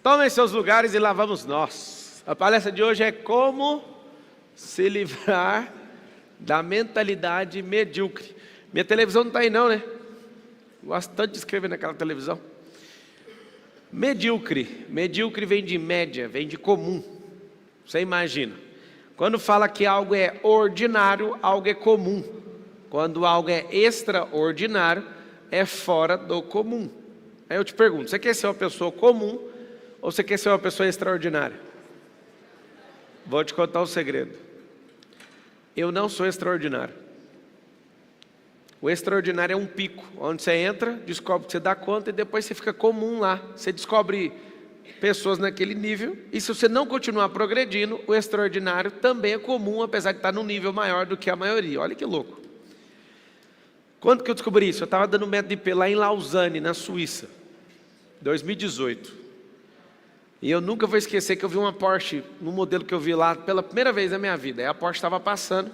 Tomem seus lugares e lá vamos nós. A palestra de hoje é como se livrar da mentalidade medíocre. Minha televisão não está aí não, né? Gosto tanto de escrever naquela televisão. Medíocre. Medíocre vem de média, vem de comum. Você imagina. Quando fala que algo é ordinário, algo é comum. Quando algo é extraordinário, é fora do comum. Aí eu te pergunto, você quer ser uma pessoa comum ou você quer ser uma pessoa extraordinária? Vou te contar um segredo. Eu não sou extraordinário. O extraordinário é um pico, onde você entra, descobre que você dá conta e depois você fica comum lá. Você descobre pessoas naquele nível e se você não continuar progredindo, o extraordinário também é comum, apesar de estar num nível maior do que a maioria. Olha que louco. Quando que eu descobri isso? Eu estava dando método IP lá em Lausanne, na Suíça, 2018. E eu nunca vou esquecer que eu vi uma Porsche, no modelo que eu vi lá, pela primeira vez na minha vida. Aí a Porsche estava passando,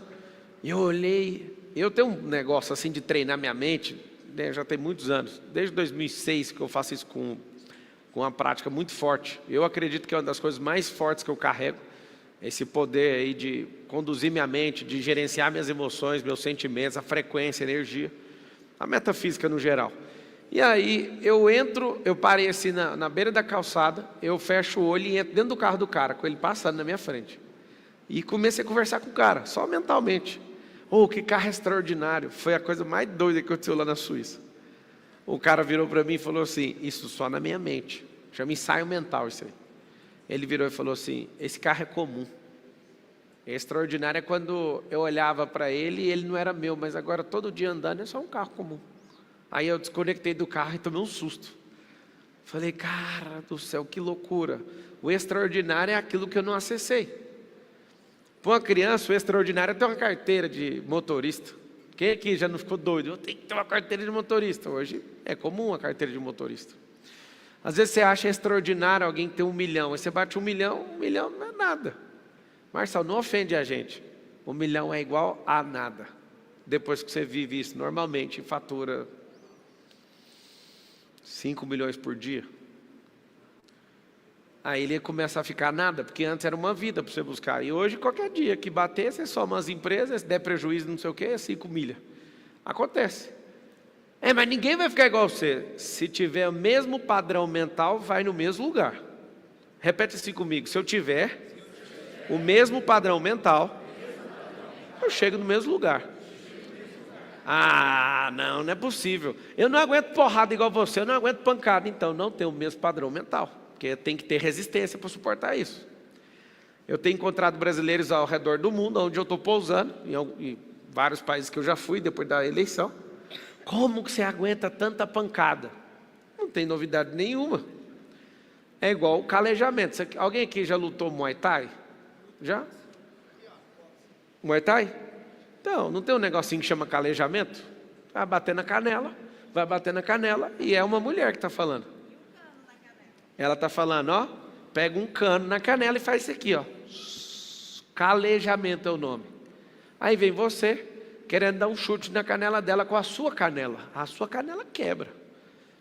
e eu olhei. Eu tenho um negócio assim de treinar minha mente, né, já tem muitos anos. Desde 2006 que eu faço isso com uma prática muito forte. Eu acredito que é uma das coisas mais fortes que eu carrego. Esse poder aí de conduzir minha mente, de gerenciar minhas emoções, meus sentimentos, a frequência, a energia. A metafísica no geral. E aí eu entro, eu parei assim na beira da calçada, eu fecho o olho e entro dentro do carro do cara, com ele passando na minha frente. E comecei a conversar com o cara, só mentalmente. Oh, que carro extraordinário. Foi a coisa mais doida que aconteceu lá na Suíça. O cara virou para mim e falou assim, isso só na minha mente. Chama ensaio mental isso aí. Ele virou e falou assim, esse carro é comum. Extraordinário é quando eu olhava para ele e ele não era meu, mas agora todo dia andando é só um carro comum. Aí eu desconectei do carro e tomei um susto. Falei, cara do céu, que loucura. O extraordinário é aquilo que eu não acessei. Para uma criança, o extraordinário é ter uma carteira de motorista. Quem aqui já não ficou doido? Eu tenho que ter uma carteira de motorista. Hoje é comum a carteira de motorista. Às vezes você acha extraordinário alguém ter 1 milhão. Aí você bate 1 milhão não é nada. Marcelo, não ofende a gente. 1 milhão é igual a nada. Depois que você vive isso normalmente, fatura 5 milhões por dia. Aí ele começa a ficar nada, porque antes era uma vida para você buscar. E hoje, qualquer dia que bater, você soma as empresas, se der prejuízo, não sei o quê, é 5 milhas. Acontece. Mas ninguém vai ficar igual a você. Se tiver o mesmo padrão mental, vai no mesmo lugar. Repete assim comigo. Se eu tiver o mesmo padrão mental, eu chego no mesmo lugar. Ah, não é possível. Eu não aguento porrada igual você, eu não aguento pancada. Então, não tem o mesmo padrão mental. Porque tem que ter resistência para suportar isso. Eu tenho encontrado brasileiros ao redor do mundo, onde eu estou pousando, em vários países que eu já fui depois da eleição. Como que você aguenta tanta pancada? Não tem novidade nenhuma. É igual o calejamento. Alguém aqui já lutou Muay Thai? Já? Muay Thai? Então, não tem um negocinho que chama calejamento? Vai bater na canela e é uma mulher que está falando. Ela está falando, ó, pega um cano na canela e faz isso aqui, ó. Calejamento é o nome. Aí vem você, querendo dar um chute na canela dela com a sua canela. A sua canela quebra.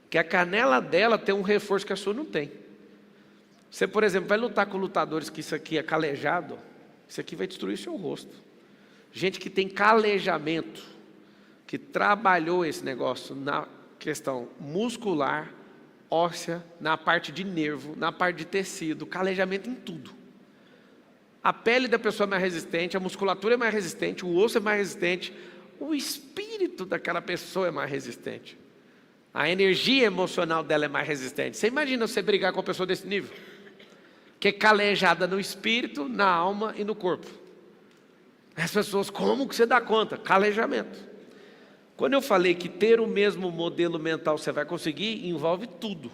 Porque a canela dela tem um reforço que a sua não tem. Você, por exemplo, vai lutar com lutadores que isso aqui é calejado, isso aqui vai destruir o seu rosto. Gente que tem calejamento, que trabalhou esse negócio na questão muscular, óssea, na parte de nervo, na parte de tecido, calejamento em tudo. A pele da pessoa é mais resistente, a musculatura é mais resistente, o osso é mais resistente, o espírito daquela pessoa é mais resistente. A energia emocional dela é mais resistente. Você imagina você brigar com uma pessoa desse nível? Que é calejada no espírito, na alma e no corpo. As pessoas, como que você dá conta? Calejamento. Quando eu falei que ter o mesmo modelo mental você vai conseguir, envolve tudo.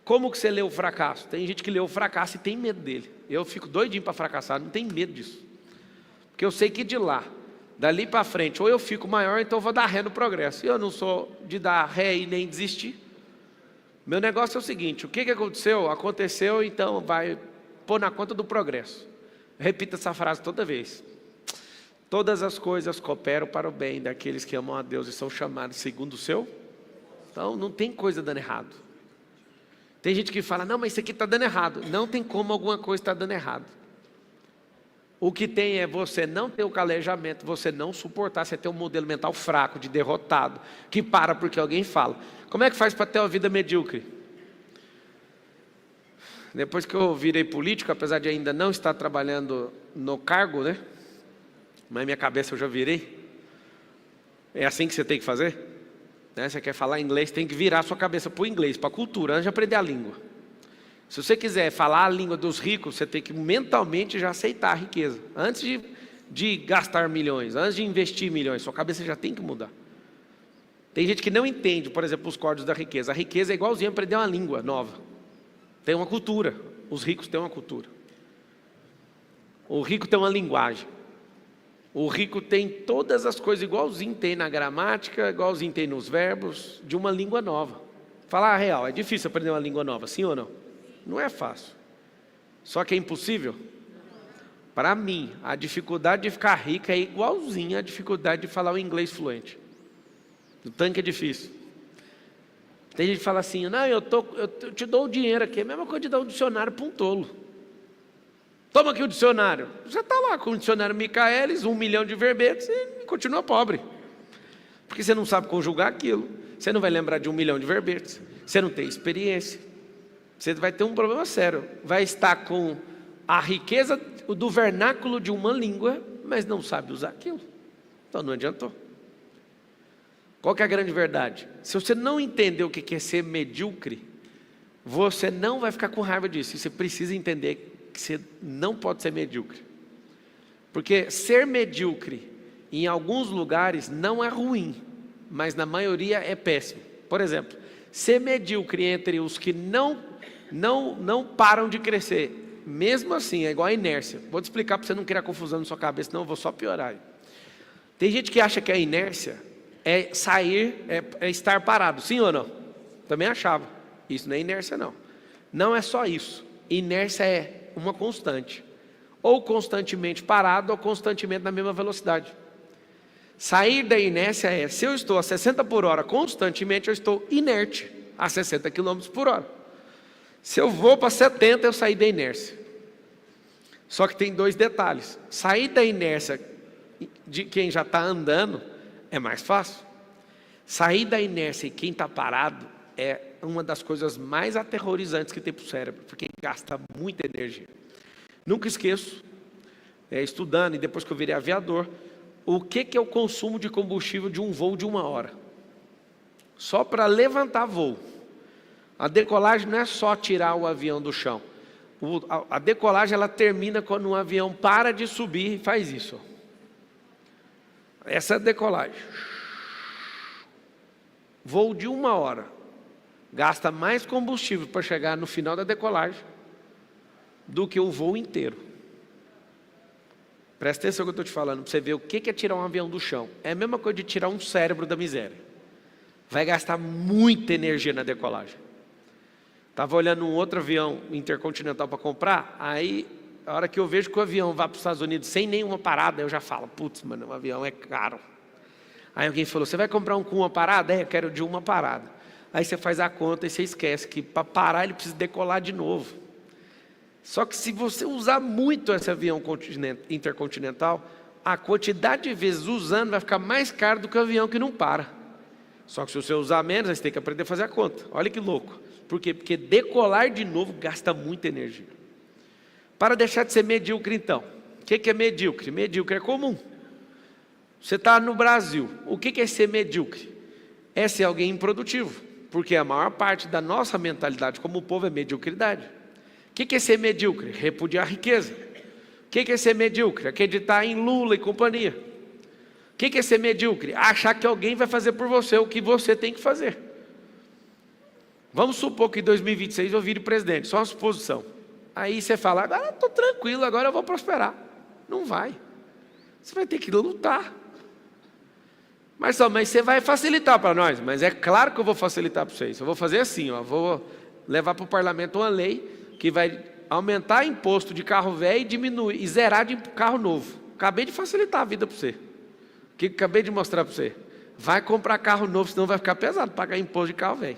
Como que você lê o fracasso? Tem gente que lê o fracasso e tem medo dele. Eu fico doidinho para fracassar, não tenho medo disso. Porque eu sei que de lá, dali para frente, ou eu fico maior, então eu vou dar ré no progresso. E eu não sou de dar ré e nem desistir. Meu negócio é o seguinte, o que aconteceu? Aconteceu, então vai pôr na conta do progresso. Repita essa frase toda vez. Todas as coisas cooperam para o bem daqueles que amam a Deus e são chamados segundo o seu. Então não tem coisa dando errado. Tem gente que fala, não, mas isso aqui está dando errado. Não tem como alguma coisa estar dando errado. O que tem é você não ter o calejamento, você não suportar, você ter um modelo mental fraco, de derrotado, que para porque alguém fala. Como é que faz para ter uma vida medíocre? Depois que eu virei político, apesar de ainda não estar trabalhando no cargo, né? Mas minha cabeça eu já virei. É assim que você tem que fazer? Né? Você quer falar inglês, tem que virar sua cabeça para o inglês, para a cultura, antes de aprender a língua. Se você quiser falar a língua dos ricos, você tem que mentalmente já aceitar a riqueza. Antes de gastar milhões, antes de investir milhões, sua cabeça já tem que mudar. Tem gente que não entende, por exemplo, os códigos da riqueza. A riqueza é igualzinho a aprender uma língua nova. Tem uma cultura. Os ricos têm uma cultura. O rico tem uma linguagem. O rico tem todas as coisas igualzinho tem na gramática, igualzinho tem nos verbos, de uma língua nova. Falar a real, é difícil aprender uma língua nova, sim ou não? Não é fácil. Só que é impossível? Para mim, a dificuldade de ficar rico é igualzinha à dificuldade de falar o inglês fluente. O tanque é difícil. Tem gente que fala assim, não, eu te dou o dinheiro aqui, é a mesma coisa de dar um dicionário para um tolo. Toma aqui o dicionário. Você está lá com o dicionário Michaelis, 1 milhão de verbetes e continua pobre. Porque você não sabe conjugar aquilo, você não vai lembrar de 1 milhão de verbetes, você não tem experiência. Você vai ter um problema sério. Vai estar com a riqueza do vernáculo de uma língua, mas não sabe usar aquilo. Então não adiantou. Qual que é a grande verdade? Se você não entender o que é ser medíocre, você não vai ficar com raiva disso. Você precisa entender que você não pode ser medíocre. Porque ser medíocre em alguns lugares não é ruim, mas na maioria é péssimo. Por exemplo, ser medíocre entre os que não param de crescer, mesmo assim, é igual a inércia. Vou te explicar para você não criar confusão na sua cabeça, senão eu vou só piorar. Tem gente que acha que a inércia é sair, é estar parado, sim ou não? Também achava. Isso não é inércia não. Não é só isso. Inércia é uma constante. Ou constantemente parado, ou constantemente na mesma velocidade. Sair da inércia é, se eu estou a 60 por hora constantemente, eu estou inerte a 60 km por hora. Se eu vou para 70, eu saí da inércia. Só que tem 2 detalhes. Sair da inércia de quem já está andando é mais fácil. Sair da inércia e quem está parado é uma das coisas mais aterrorizantes que tem para o cérebro, porque gasta muita energia. Nunca esqueço, estudando e depois que eu virei aviador, o que é o consumo de combustível de um voo de 1 hora? Só para levantar voo. A decolagem não é só tirar o avião do chão. A decolagem ela termina quando um avião para de subir e faz isso. Essa é a decolagem. Voo de 1 hora. Gasta mais combustível para chegar no final da decolagem do que o voo inteiro. Presta atenção no que eu estou te falando, para você ver o que é tirar um avião do chão. É a mesma coisa de tirar um cérebro da miséria. Vai gastar muita energia na decolagem. Estava olhando um outro avião intercontinental para comprar, aí a hora que eu vejo que o avião vai para os Estados Unidos sem nenhuma parada, eu já falo, putz, mano, o avião é caro. Aí alguém falou, você vai comprar um com uma parada? Eu quero de uma parada. Aí você faz a conta e você esquece que para parar ele precisa decolar de novo. Só que se você usar muito esse avião intercontinental, a quantidade de vezes usando vai ficar mais caro do que o avião que não para. Só que se você usar menos, aí você tem que aprender a fazer a conta. Olha que louco. Por quê? Porque decolar de novo gasta muita energia. Para deixar de ser medíocre então. O que é medíocre? Medíocre é comum. Você está no Brasil. O que é ser medíocre? É ser alguém improdutivo. Porque a maior parte da nossa mentalidade como povo é mediocridade. O que é ser medíocre? Repudiar a riqueza. O que é ser medíocre? Acreditar em Lula e companhia. O que é ser medíocre? Achar que alguém vai fazer por você o que você tem que fazer. Vamos supor que em 2026 eu vire presidente, só uma suposição. Aí você fala, agora eu estou tranquilo, agora eu vou prosperar. Não vai. Você vai ter que lutar. Mas você vai facilitar para nós. Mas é claro que eu vou facilitar para vocês. Eu vou fazer assim, vou levar para o parlamento uma lei que vai aumentar imposto de carro velho e diminuir, e zerar de carro novo. Acabei de facilitar a vida para você. O que acabei de mostrar para você? Vai comprar carro novo, senão vai ficar pesado pagar imposto de carro velho.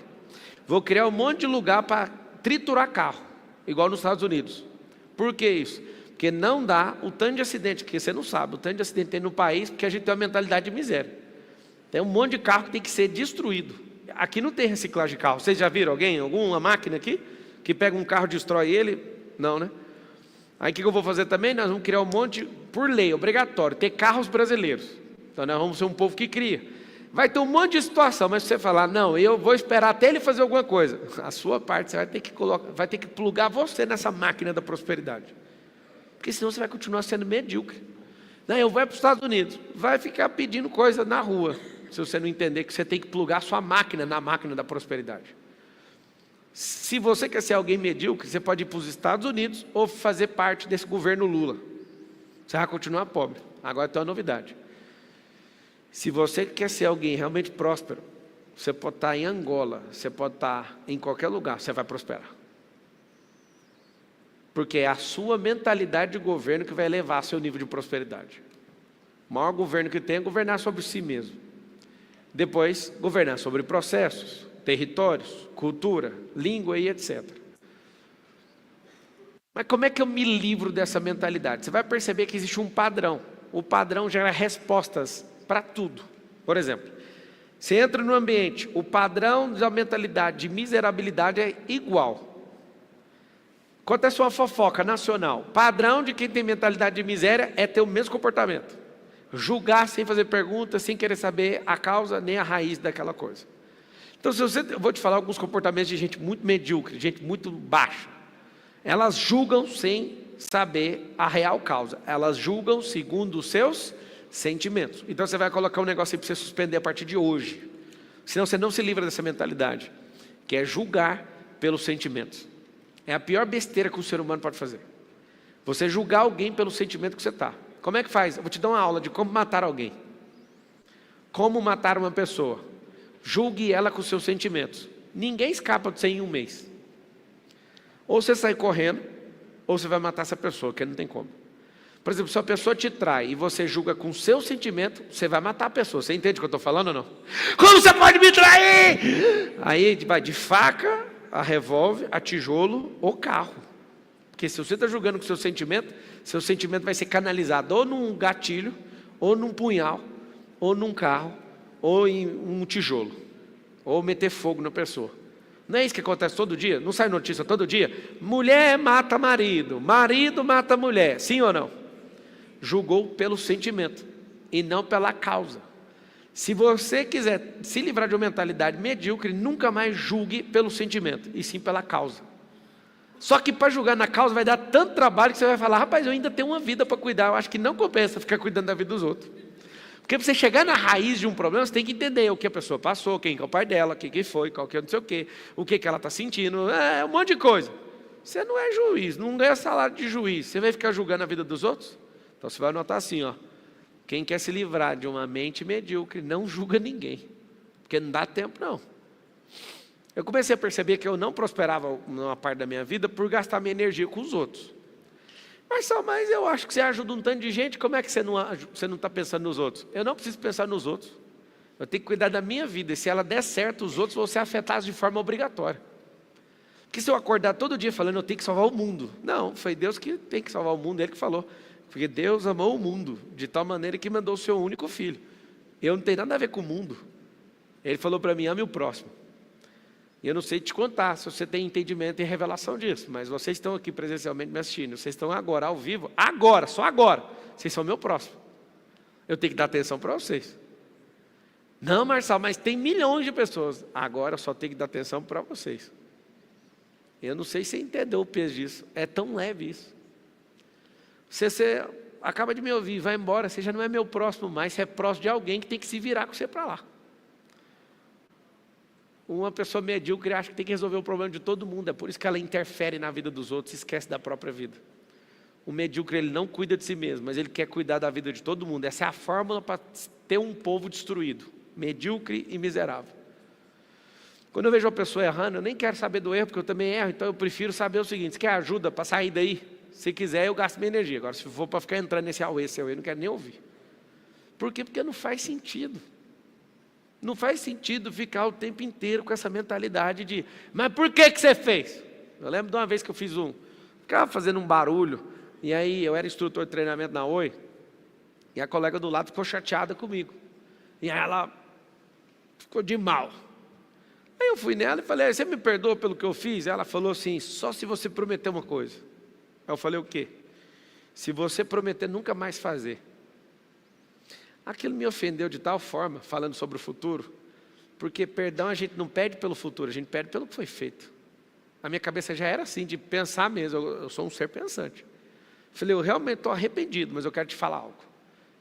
Vou criar um monte de lugar para triturar carro, igual nos Estados Unidos. Por que isso? Porque não dá o tanto de acidente, que você não sabe, o tanto de acidente que tem no país, porque a gente tem uma mentalidade de miséria. Tem um monte de carro que tem que ser destruído. Aqui não tem reciclagem de carro. Vocês já viram alguém, alguma máquina aqui, que pega um carro e destrói ele? Não, né? Aí o que eu vou fazer também? Nós vamos criar um monte, por lei, obrigatório, ter carros brasileiros. Então nós vamos ser um povo que cria. Vai ter um monte de situação, mas se você falar, não, eu vou esperar até ele fazer alguma coisa, a sua parte você vai ter que plugar você nessa máquina da prosperidade. Porque senão você vai continuar sendo medíocre. Não, eu vou para os Estados Unidos, vai ficar pedindo coisa na rua, se você não entender que você tem que plugar sua máquina na máquina da prosperidade. Se você quer ser alguém medíocre, você pode ir para os Estados Unidos ou fazer parte desse governo Lula. Você vai continuar pobre. Agora tem uma novidade. Se você quer ser alguém realmente próspero, você pode estar em Angola, você pode estar em qualquer lugar, você vai prosperar. Porque é a sua mentalidade de governo que vai elevar seu nível de prosperidade. O maior governo que tem é governar sobre si mesmo. Depois, governar sobre processos, territórios, cultura, língua e etc. Mas como é que eu me livro dessa mentalidade? Você vai perceber que existe um padrão. O padrão gera respostas para tudo. Por exemplo, você entra no ambiente, o padrão da mentalidade de miserabilidade é igual. Acontece uma fofoca nacional. Padrão de quem tem mentalidade de miséria é ter o mesmo comportamento. Julgar sem fazer perguntas, sem querer saber a causa nem a raiz daquela coisa. Então, eu vou te falar alguns comportamentos de gente muito medíocre, gente muito baixa. Elas julgam sem saber a real causa. Elas julgam segundo os seus sentimentos. Então, você vai colocar um negócio aí para você suspender a partir de hoje. Senão você não se livra dessa mentalidade, que é julgar pelos sentimentos. É a pior besteira que o ser humano pode fazer. Você julgar alguém pelo sentimento que você está. Como é que faz? Eu vou te dar uma aula de como matar alguém. Como matar uma pessoa. Julgue ela com os seus sentimentos. Ninguém escapa de você em um mês. Ou você sai correndo, ou você vai matar essa pessoa, que não tem como. Por exemplo, se a pessoa te trai e você julga com o seu sentimento, você vai matar a pessoa. Você entende o que eu estou falando ou não? Como você pode me trair? Aí vai de faca, a revólver, a tijolo ou carro. Porque se você está julgando com o seu sentimento vai ser canalizado ou num gatilho, ou num punhal, ou num carro, ou em um tijolo, ou meter fogo na pessoa. Não é isso que acontece todo dia? Não sai notícia todo dia? Mulher mata marido, marido mata mulher, sim ou não? Julgou pelo sentimento e não pela causa. Se você quiser se livrar de uma mentalidade medíocre, nunca mais julgue pelo sentimento, e sim pela causa. Só que para julgar na causa vai dar tanto trabalho que você vai falar, rapaz, eu ainda tenho uma vida para cuidar, eu acho que não compensa ficar cuidando da vida dos outros. Porque para você chegar na raiz de um problema, você tem que entender o que a pessoa passou, quem é o pai dela, quem que foi, qual que é não sei o que ela está sentindo, um monte de coisa. Você não é juiz, não ganha salário de juiz, você vai ficar julgando a vida dos outros? Então você vai anotar assim, ó. Quem quer se livrar de uma mente medíocre, não julga ninguém, porque não dá tempo não. Eu comecei a perceber que eu não prosperava numa parte da minha vida por gastar minha energia com os outros. Mas eu acho que você ajuda um tanto de gente, como é que você não está pensando nos outros? Eu não preciso pensar nos outros. Eu tenho que cuidar da minha vida, e se ela der certo, os outros vão ser afetados de forma obrigatória. Porque se eu acordar todo dia falando, eu tenho que salvar o mundo. Não, foi Deus que tem que salvar o mundo, Ele que falou. Porque Deus amou o mundo, de tal maneira que mandou o seu único filho. Eu não tenho nada a ver com o mundo. Ele falou para mim, ame o próximo. E eu não sei te contar se você tem entendimento e revelação disso, mas vocês estão aqui presencialmente me assistindo, vocês estão agora ao vivo, agora, só agora, vocês são meu próximo. Eu tenho que dar atenção para vocês. Não, Marçal, mas tem milhões de pessoas. Agora eu só tenho que dar atenção para vocês. Eu não sei se você entendeu o peso disso, é tão leve isso. Você acaba de me ouvir, vai embora, você já não é meu próximo mais, você é próximo de alguém que tem que se virar com você para lá. Uma pessoa medíocre acha que tem que resolver o problema de todo mundo, é por isso que ela interfere na vida dos outros e esquece da própria vida. O medíocre, ele não cuida de si mesmo, mas ele quer cuidar da vida de todo mundo. Essa é a fórmula para ter um povo destruído, medíocre e miserável. Quando eu vejo uma pessoa errando, eu nem quero saber do erro, porque eu também erro, então eu prefiro saber o seguinte, você quer ajuda para sair daí? Se quiser, eu gasto minha energia. Agora, se for para ficar entrando nesse auê, eu não quero nem ouvir. Por quê? Porque não faz sentido. Não faz sentido ficar o tempo inteiro com essa mentalidade de, mas por que você fez? Eu lembro de uma vez que eu ficava fazendo um barulho, e aí eu era instrutor de treinamento na Oi, e a colega do lado ficou chateada comigo. E aí ela ficou de mal. Aí eu fui nela e falei, você me perdoa pelo que eu fiz? Ela falou assim, só se você prometer uma coisa. Aí eu falei, o quê? Se você prometer nunca mais fazer. Aquilo me ofendeu de tal forma, falando sobre o futuro, porque perdão a gente não pede pelo futuro, a gente pede pelo que foi feito. A minha cabeça já era assim, de pensar mesmo, eu sou um ser pensante. Falei, eu realmente estou arrependido, mas eu quero te falar algo.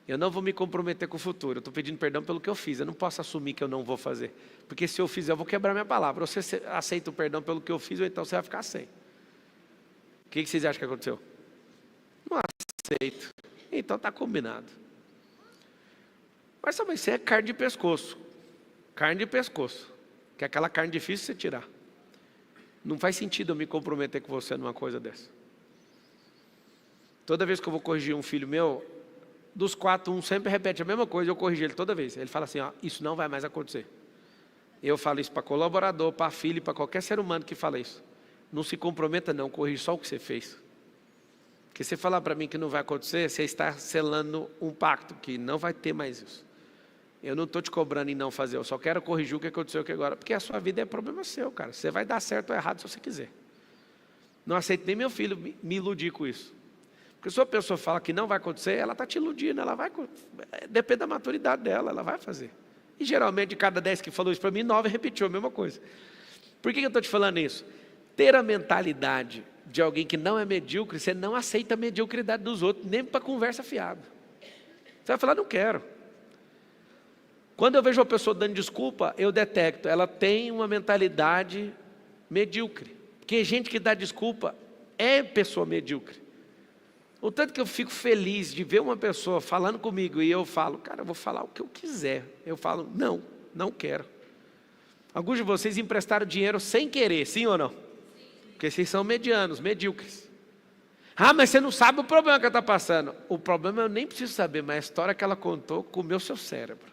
Eu não vou me comprometer com o futuro, eu estou pedindo perdão pelo que eu fiz, eu não posso assumir que eu não vou fazer. Porque se eu fizer, eu vou quebrar minha palavra. Ou você aceita o perdão pelo que eu fiz, ou então você vai ficar sem. O que vocês acham que aconteceu? Não aceito. Então está combinado. Mas também isso é carne de pescoço. Carne de pescoço. Que é aquela carne difícil de você tirar. Não faz sentido eu me comprometer com você numa coisa dessa. Toda vez que eu vou corrigir um filho meu, dos 4, um sempre repete a mesma coisa, eu corrijo ele toda vez. Ele fala assim, ó, isso não vai mais acontecer. Eu falo isso para colaborador, para filho, para qualquer ser humano que fala isso. Não se comprometa não, corrija só o que você fez. Porque se falar para mim que não vai acontecer, você está selando um pacto, que não vai ter mais isso. Eu não estou te cobrando em não fazer, eu só quero corrigir o que aconteceu aqui agora. Porque a sua vida é problema seu, cara. Você vai dar certo ou errado se você quiser. Não aceito nem meu filho me iludir com isso. Porque se a pessoa fala que não vai acontecer, ela está te iludindo, depende da maturidade dela, ela vai fazer. E geralmente de cada 10 que falou isso para mim, 9 repetiu a mesma coisa. Por que eu estou te falando isso? Ter a mentalidade de alguém que não é medíocre, você não aceita a mediocridade dos outros, nem para conversa fiada. Você vai falar, não quero. Quando eu vejo uma pessoa dando desculpa, eu detecto, ela tem uma mentalidade medíocre. Porque gente que dá desculpa é pessoa medíocre. O tanto que eu fico feliz de ver uma pessoa falando comigo e eu falo, cara, eu vou falar o que eu quiser. Eu falo, não quero. Alguns de vocês emprestaram dinheiro sem querer, sim ou não? Porque vocês são medianos, medíocres. Ah, mas você não sabe o problema que ela está passando. O problema eu nem preciso saber, mas a história que ela contou comeu seu cérebro.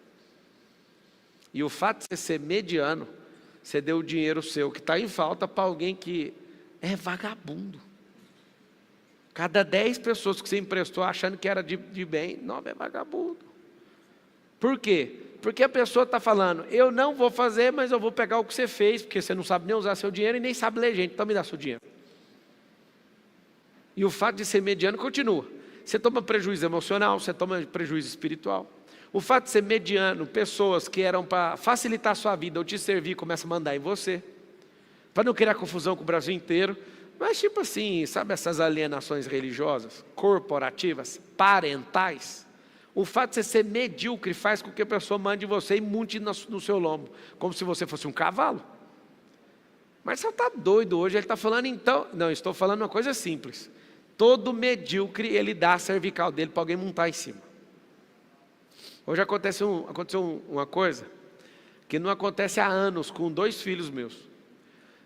E o fato de você ser mediano, você deu o dinheiro seu que está em falta para alguém que é vagabundo. Cada 10 pessoas que você emprestou achando que era de bem, 9 é vagabundo. Por quê? Porque a pessoa está falando, eu não vou fazer, mas eu vou pegar o que você fez, porque você não sabe nem usar seu dinheiro e nem sabe ler gente, então me dá seu dinheiro. E o fato de ser mediano continua. Você toma prejuízo emocional, você toma prejuízo espiritual. O fato de ser mediano, pessoas que eram para facilitar a sua vida ou te servir, começam a mandar em você. Para não criar confusão com o Brasil inteiro. Mas tipo assim, sabe essas alienações religiosas, corporativas, parentais? O fato de você ser medíocre faz com que a pessoa mande você e monte no seu lombo, como se você fosse um cavalo. Mas você está doido hoje, ele está falando então... Não, estou falando uma coisa simples. Todo medíocre, ele dá a cervical dele para alguém montar em cima. Hoje aconteceu uma coisa que não acontece há anos com 2 filhos meus.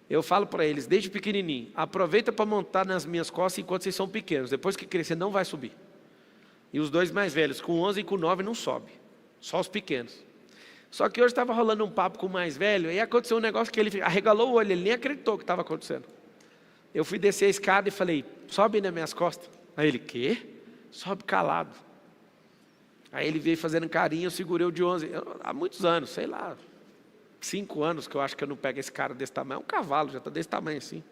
Eu falo para eles, desde pequenininho, aproveita para montar nas minhas costas enquanto vocês são pequenos. Depois que crescer, não vai subir. E os 2 mais velhos, com 11 e com 9, não sobe. Só os pequenos. Só que hoje estava rolando um papo com o mais velho, e aconteceu um negócio que ele arregalou o olho, ele nem acreditou que estava acontecendo. Eu fui descer a escada e falei, sobe nas minhas costas. Aí ele, quê? Sobe calado. Aí ele veio fazendo carinho, eu segurei o de 11. Há muitos anos, sei lá, 5 anos que eu acho que eu não pego esse cara desse tamanho. É um cavalo, já está desse tamanho assim.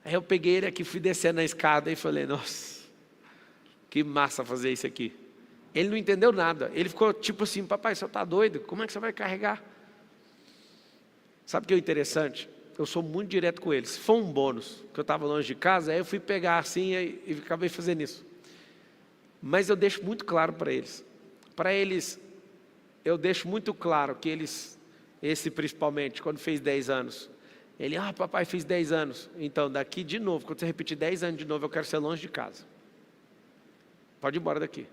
Aí eu peguei ele aqui, fui descendo na escada e falei, nossa, que massa fazer isso aqui. Ele não entendeu nada. Ele ficou tipo assim, papai, você está doido? Como é que você vai carregar? Sabe o que é interessante? Eu sou muito direto com eles. Foi um bônus, que eu estava longe de casa, aí eu fui pegar assim e acabei fazendo isso. Mas eu deixo muito claro para eles. Para eles, eu deixo muito claro que eles... Esse principalmente, quando fez 10 anos. Ele, papai, fiz 10 anos. Então, daqui de novo, quando você repetir 10 anos de novo, eu quero ser longe de casa. Pode ir embora daqui.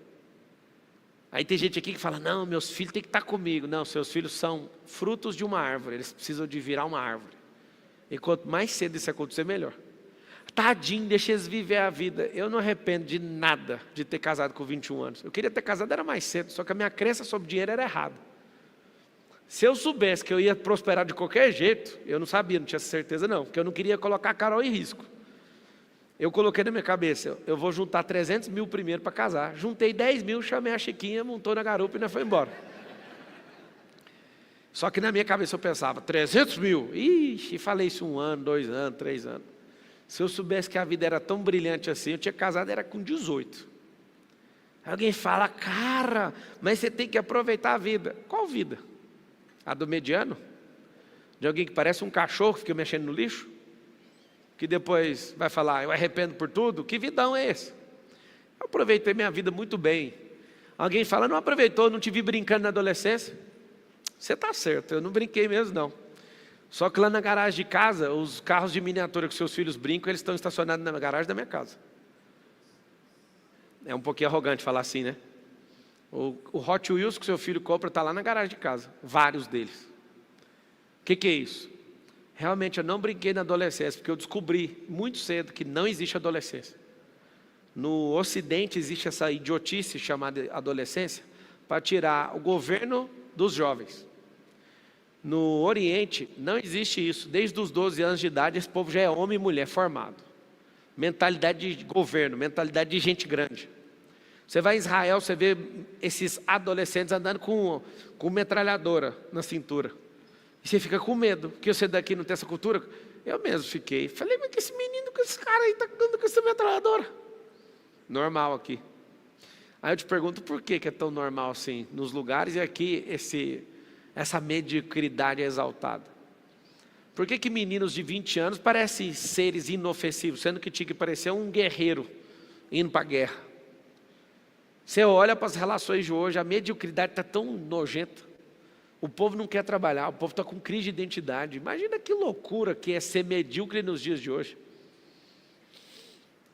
Aí tem gente aqui que fala, não, meus filhos têm que estar comigo. Não, seus filhos são frutos de uma árvore. Eles precisam de virar uma árvore. E quanto mais cedo isso acontecer, melhor. Tadinho, deixa eles viver a vida. Eu não arrependo de nada de ter casado com 21 anos. Eu queria ter casado, era mais cedo. Só que a minha crença sobre dinheiro era errada. Se eu soubesse que eu ia prosperar de qualquer jeito, eu não sabia, não tinha certeza não, porque eu não queria colocar a Carol em risco. Eu coloquei na minha cabeça, eu vou juntar 300 mil primeiro para casar. Juntei 10 mil, chamei a Chiquinha, montou na garupa e nós foi embora. Só que na minha cabeça eu pensava, 300 mil? Ixi, falei isso 1 ano, 2 anos, 3 anos. Se eu soubesse que a vida era tão brilhante assim, eu tinha casado era com 18. Alguém fala, cara, mas você tem que aproveitar a vida. Qual vida? A do mediano? De alguém que parece um cachorro que fica mexendo no lixo? Que depois vai falar, eu arrependo por tudo? Que vidão é esse? Eu aproveitei minha vida muito bem. Alguém fala, não aproveitou, não te vi brincando na adolescência? Você está certo, eu não brinquei mesmo não. Só que lá na garagem de casa, os carros de miniatura que seus filhos brincam, eles estão estacionados na garagem da minha casa. É um pouquinho arrogante falar assim, né? O Hot Wheels que seu filho compra está lá na garagem de casa, vários deles. O que é isso? Realmente eu não brinquei na adolescência, porque eu descobri muito cedo que não existe adolescência. No Ocidente existe essa idiotice chamada adolescência, para tirar o governo dos jovens. No Oriente não existe isso, desde os 12 anos de idade esse povo já é homem e mulher formado. Mentalidade de governo, mentalidade de gente grande. Você vai em Israel, você vê esses adolescentes andando com metralhadora na cintura. E você fica com medo, porque você daqui não tem essa cultura. Eu mesmo fiquei. Falei, mas que esse menino, que esse cara aí está andando com essa metralhadora? Normal aqui. Aí eu te pergunto, por que é tão normal assim nos lugares e aqui essa mediocridade é exaltada? Por que meninos de 20 anos parecem seres inofensivos, sendo que tinha que parecer um guerreiro indo para a guerra? Você olha para as relações de hoje, a mediocridade está tão nojenta. O povo não quer trabalhar, o povo está com crise de identidade. Imagina que loucura que é ser medíocre nos dias de hoje.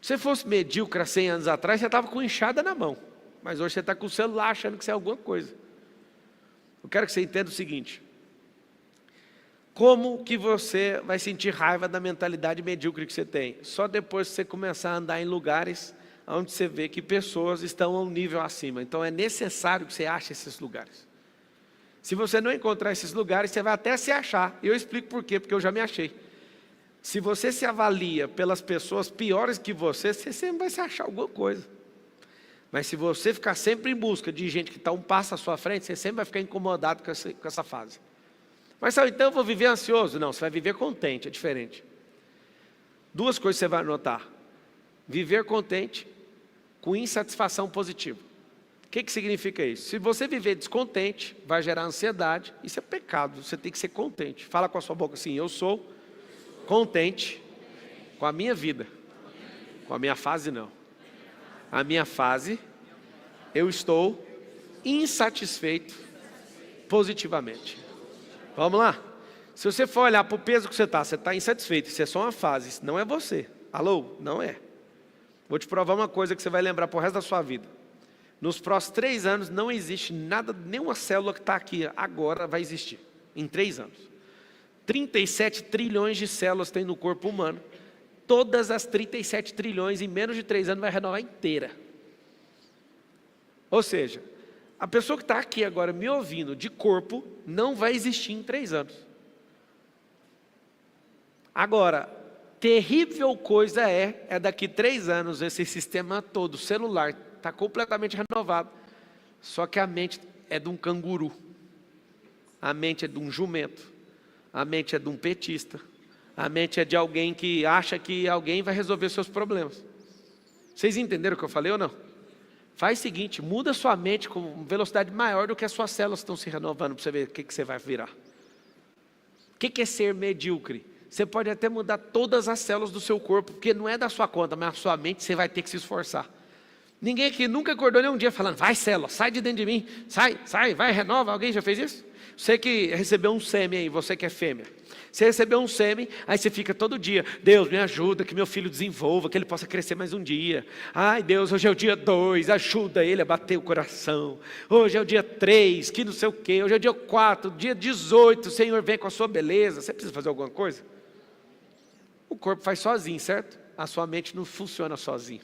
Se você fosse medíocre há 100 anos atrás, você estava com enxada na mão. Mas hoje você está com o celular achando que você é alguma coisa. Eu quero que você entenda o seguinte. Como que você vai sentir raiva da mentalidade medíocre que você tem? Só depois que você começar a andar em lugares onde você vê que pessoas estão a um nível acima. Então é necessário que você ache esses lugares. Se você não encontrar esses lugares, você vai até se achar. E eu explico por quê, porque eu já me achei. Se você se avalia pelas pessoas piores que você sempre vai se achar alguma coisa. Mas se você ficar sempre em busca de gente que está um passo à sua frente, você sempre vai ficar incomodado com essa fase. Mas então eu vou viver ansioso? Não, você vai viver contente, é diferente. 2 coisas você vai notar. Viver contente com insatisfação positiva. O que significa isso? Se você viver descontente, vai gerar ansiedade. Isso é pecado, você tem que ser contente. Fala com a sua boca assim, eu sou contente com a minha vida. Com a minha fase não. A minha fase, eu estou insatisfeito positivamente. Vamos lá? Se você for olhar para o peso que você está insatisfeito. Isso é só uma fase, isso não é você. Alô? Não é. Vou te provar uma coisa que você vai lembrar para o resto da sua vida. Nos próximos 3 anos não existe nada, nenhuma célula que está aqui agora vai existir. Em 3 anos. 37 trilhões de células tem no corpo humano. Todas as 37 trilhões em menos de 3 anos vai renovar inteira. Ou seja, a pessoa que está aqui agora me ouvindo de corpo não vai existir em 3 anos. Agora, terrível coisa é daqui 3 anos esse sistema todo, celular, está completamente renovado. Só que a mente é de um canguru. A mente é de um jumento. A mente é de um petista. A mente é de alguém que acha que alguém vai resolver seus problemas. Vocês entenderam o que eu falei ou não? Faz o seguinte, muda sua mente com velocidade maior do que as suas células estão se renovando, para você ver o que você vai virar. O que é ser medíocre? Você pode até mudar todas as células do seu corpo, porque não é da sua conta, mas a sua mente você vai ter que se esforçar. Ninguém aqui nunca acordou nem um dia falando, vai célula, sai de dentro de mim, sai, vai, renova. Alguém já fez isso? Você que recebeu um sêmen aí, você que é fêmea. Você recebeu um sêmen, aí você fica todo dia, Deus me ajuda, que meu filho desenvolva, que ele possa crescer mais um dia. Ai Deus, hoje é o dia 2, ajuda ele a bater o coração. Hoje é o dia 3, que não sei o quê. Hoje é o dia 4, dia 18, o Senhor vem com a sua beleza. Você precisa fazer alguma coisa? O corpo faz sozinho, certo? A sua mente não funciona sozinha.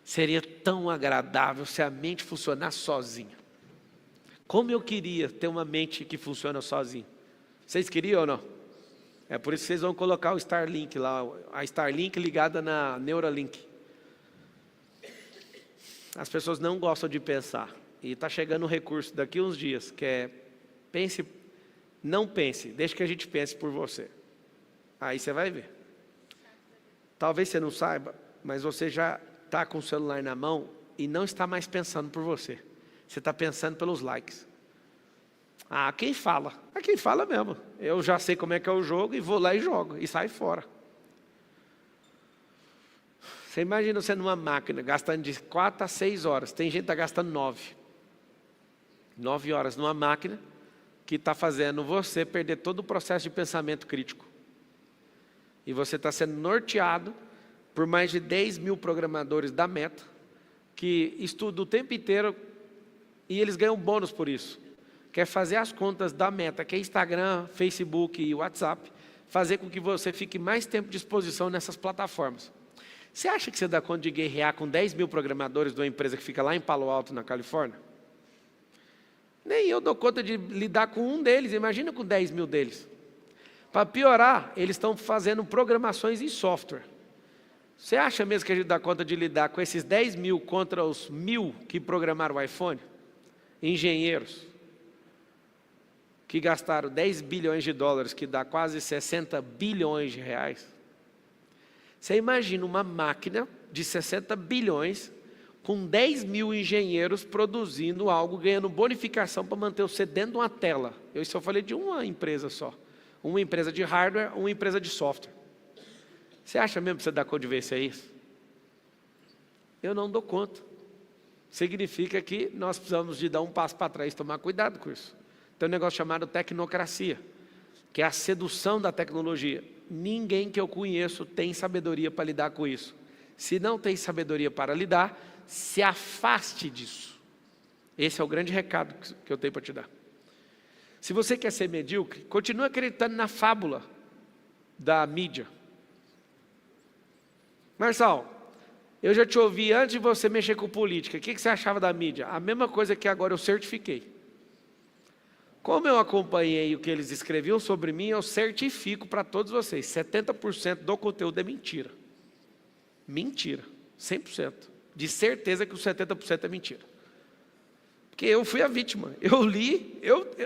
Seria tão agradável se a mente funcionasse sozinha. Como eu queria ter uma mente que funciona sozinho. Vocês queriam ou não? É por isso que vocês vão colocar o Starlink lá, a Starlink ligada na Neuralink. As pessoas não gostam de pensar. E está chegando um recurso daqui uns dias, que é, não pense, deixe que a gente pense por você. Aí você vai ver. Talvez você não saiba, mas você já está com o celular na mão e não está mais pensando por você. Você está pensando pelos likes. Ah, quem fala? É quem fala mesmo. Eu já sei como é que é o jogo e vou lá e jogo. E sai fora. Você imagina você numa máquina gastando de 4 a 6 horas. Tem gente que está gastando 9. 9 horas numa máquina que está fazendo você perder todo o processo de pensamento crítico. E você está sendo norteado por mais de 10 mil programadores da Meta, que estudam o tempo inteiro e eles ganham bônus por isso. Quer fazer as contas da Meta, que é Instagram, Facebook e WhatsApp, fazer com que você fique mais tempo de exposição nessas plataformas. Você acha que você dá conta de guerrear com 10 mil programadores de uma empresa que fica lá em Palo Alto, na Califórnia? Nem eu dou conta de lidar com um deles, imagina com 10 mil deles. Para piorar, eles estão fazendo programações em software. Você acha mesmo que a gente dá conta de lidar com esses 10 mil contra os 1000 que programaram o iPhone? Engenheiros que gastaram 10 bilhões de dólares, que dá quase 60 bilhões de reais. Você imagina uma máquina de 60 bilhões com 10 mil engenheiros produzindo algo, ganhando bonificação para manter você dentro de uma tela. Isso eu falei de uma empresa só. Uma empresa de hardware, uma empresa de software. Você acha mesmo que você dá conta de ver se é isso? Eu não dou conta. Significa que nós precisamos de dar um passo para trás e tomar cuidado com isso. Tem um negócio chamado tecnocracia, que é a sedução da tecnologia. Ninguém que eu conheço tem sabedoria para lidar com isso. Se não tem sabedoria para lidar, se afaste disso. Esse é o grande recado que eu tenho para te dar. Se você quer ser medíocre, continue acreditando na fábula da mídia. Marçal, eu já te ouvi antes de você mexer com política. O que você achava da mídia? A mesma coisa que agora eu certifiquei. Como eu acompanhei o que eles escreviam sobre mim, eu certifico para todos vocês, 70% do conteúdo é mentira. Mentira, 100%. De certeza que os 70% é mentira. Porque eu fui a vítima. Eu li,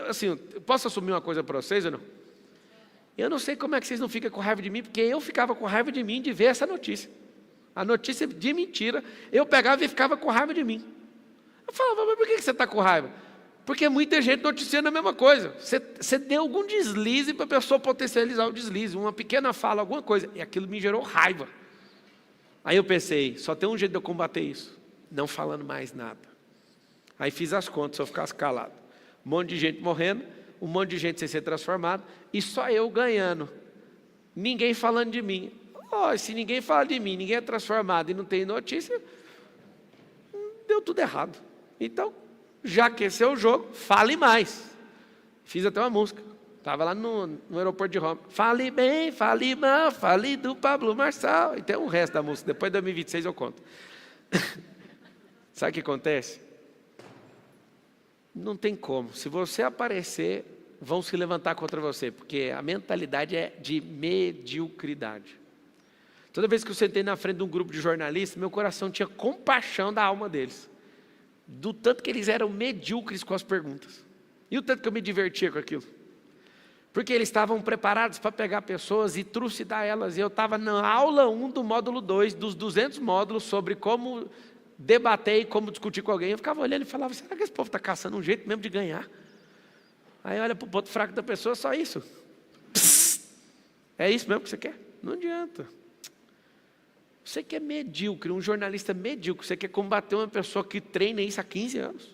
assim, eu posso assumir uma coisa para vocês ou não? Eu não sei como é que vocês não ficam com raiva de mim, porque eu ficava com raiva de mim de ver essa notícia. A notícia de mentira, eu pegava e ficava com raiva de mim. Eu falava, mas por que você está com raiva? Porque muita gente noticiando a mesma coisa. Você deu algum deslize para a pessoa potencializar o deslize, uma pequena fala, alguma coisa, e aquilo me gerou raiva. Aí eu pensei, só tem um jeito de eu combater isso, não falando mais nada. Aí fiz as contas, se eu ficasse calado. Um monte de gente morrendo, um monte de gente sem ser transformado, e só eu ganhando. Ninguém falando de mim. Oh, se ninguém fala de mim, ninguém é transformado e não tem notícia, deu tudo errado. Então, já que esse é o jogo, fale mais. Fiz até uma música. Estava lá no aeroporto de Roma. Fale bem, fale mal, fale do Pablo Marçal. E tem o resto da música. Depois de 2026 eu conto. Sabe o que acontece? Não tem como. Se você aparecer, vão se levantar contra você. Porque a mentalidade é de mediocridade. Toda vez que eu sentei na frente de um grupo de jornalistas, meu coração tinha compaixão da alma deles. Do tanto que eles eram medíocres com as perguntas. E o tanto que eu me divertia com aquilo. Porque eles estavam preparados para pegar pessoas e trucidar elas. E eu estava na aula 1 do módulo 2, dos 200 módulos, sobre como debater e como discutir com alguém. Eu ficava olhando e falava, será que esse povo está caçando um jeito mesmo de ganhar? Aí olha para o ponto fraco da pessoa, só isso. Psst. É isso mesmo que você quer? Não adianta. Você que é medíocre, um jornalista medíocre, você quer combater uma pessoa que treina isso há 15 anos.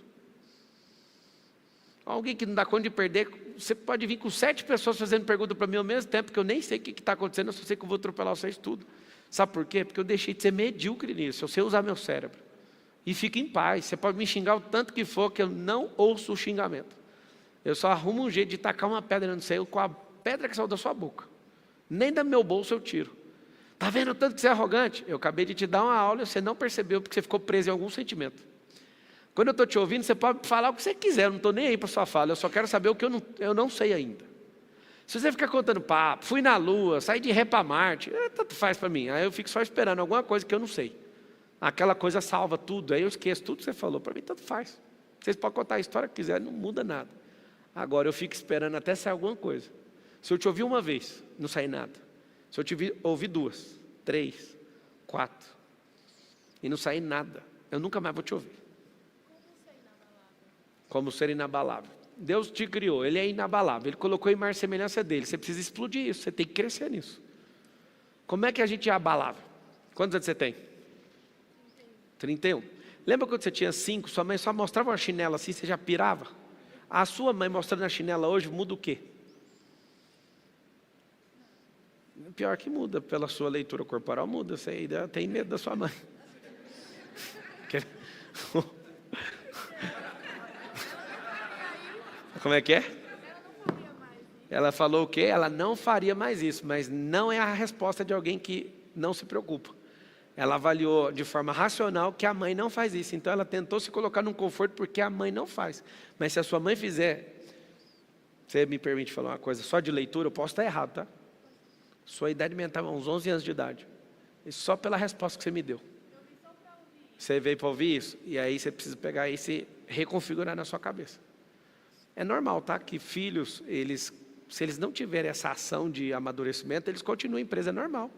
Alguém que não dá conta de perder, você pode vir com 7 pessoas fazendo pergunta para mim ao mesmo tempo, que eu nem sei o que está acontecendo, eu só sei que eu vou atropelar vocês tudo. Sabe por quê? Porque eu deixei de ser medíocre nisso, eu sei usar meu cérebro. E fique em paz, você pode me xingar o tanto que for, que eu não ouço o xingamento. Eu só arrumo um jeito de tacar uma pedra no céu com a pedra que saiu da sua boca. Nem do meu bolso eu tiro. Está vendo o tanto que você é arrogante? Eu acabei de te dar uma aula e você não percebeu porque você ficou preso em algum sentimento. Quando eu estou te ouvindo, você pode falar o que você quiser, eu não estou nem aí para sua fala, eu só quero saber o que eu não sei ainda. Se você ficar contando papo, fui na Lua, saí de ré para Marte, tanto faz para mim. Aí eu fico só esperando alguma coisa que eu não sei. Aquela coisa salva tudo, aí eu esqueço tudo que você falou. Para mim, tanto faz. Vocês podem contar a história que quiserem, não muda nada. Agora, eu fico esperando até sair alguma coisa. Se eu te ouvir uma vez, não sai nada. Se eu te ouvir 2, 3, 4, e não sair nada, eu nunca mais vou te ouvir. Como ser inabalável. Deus te criou, Ele é inabalável. Ele colocou em imagem e semelhança dele. Você precisa explodir isso, você tem que crescer nisso. Como é que a gente é abalável? Quantos anos você tem? 31. Lembra quando você tinha 5, sua mãe só mostrava uma chinela assim, você já pirava? A sua mãe mostrando a chinela hoje muda o quê? Pior que muda, pela sua leitura corporal muda. Você ainda tem medo da sua mãe. Como é que é? Ela falou o quê? Ela não faria mais isso, mas não é a resposta de alguém que não se preocupa. Ela avaliou de forma racional que a mãe não faz isso, então ela tentou se colocar num conforto porque a mãe não faz. Mas se a sua mãe fizer, você me permite falar uma coisa, só de leitura, eu posso estar errado, tá? Sua idade mental é uns 11 anos de idade, e só pela resposta que você me deu. Você veio para ouvir isso, e aí você precisa pegar e se reconfigurar na sua cabeça. É normal, tá? Que filhos, se eles não tiverem essa ação de amadurecimento, eles continuam em empresa, é normal.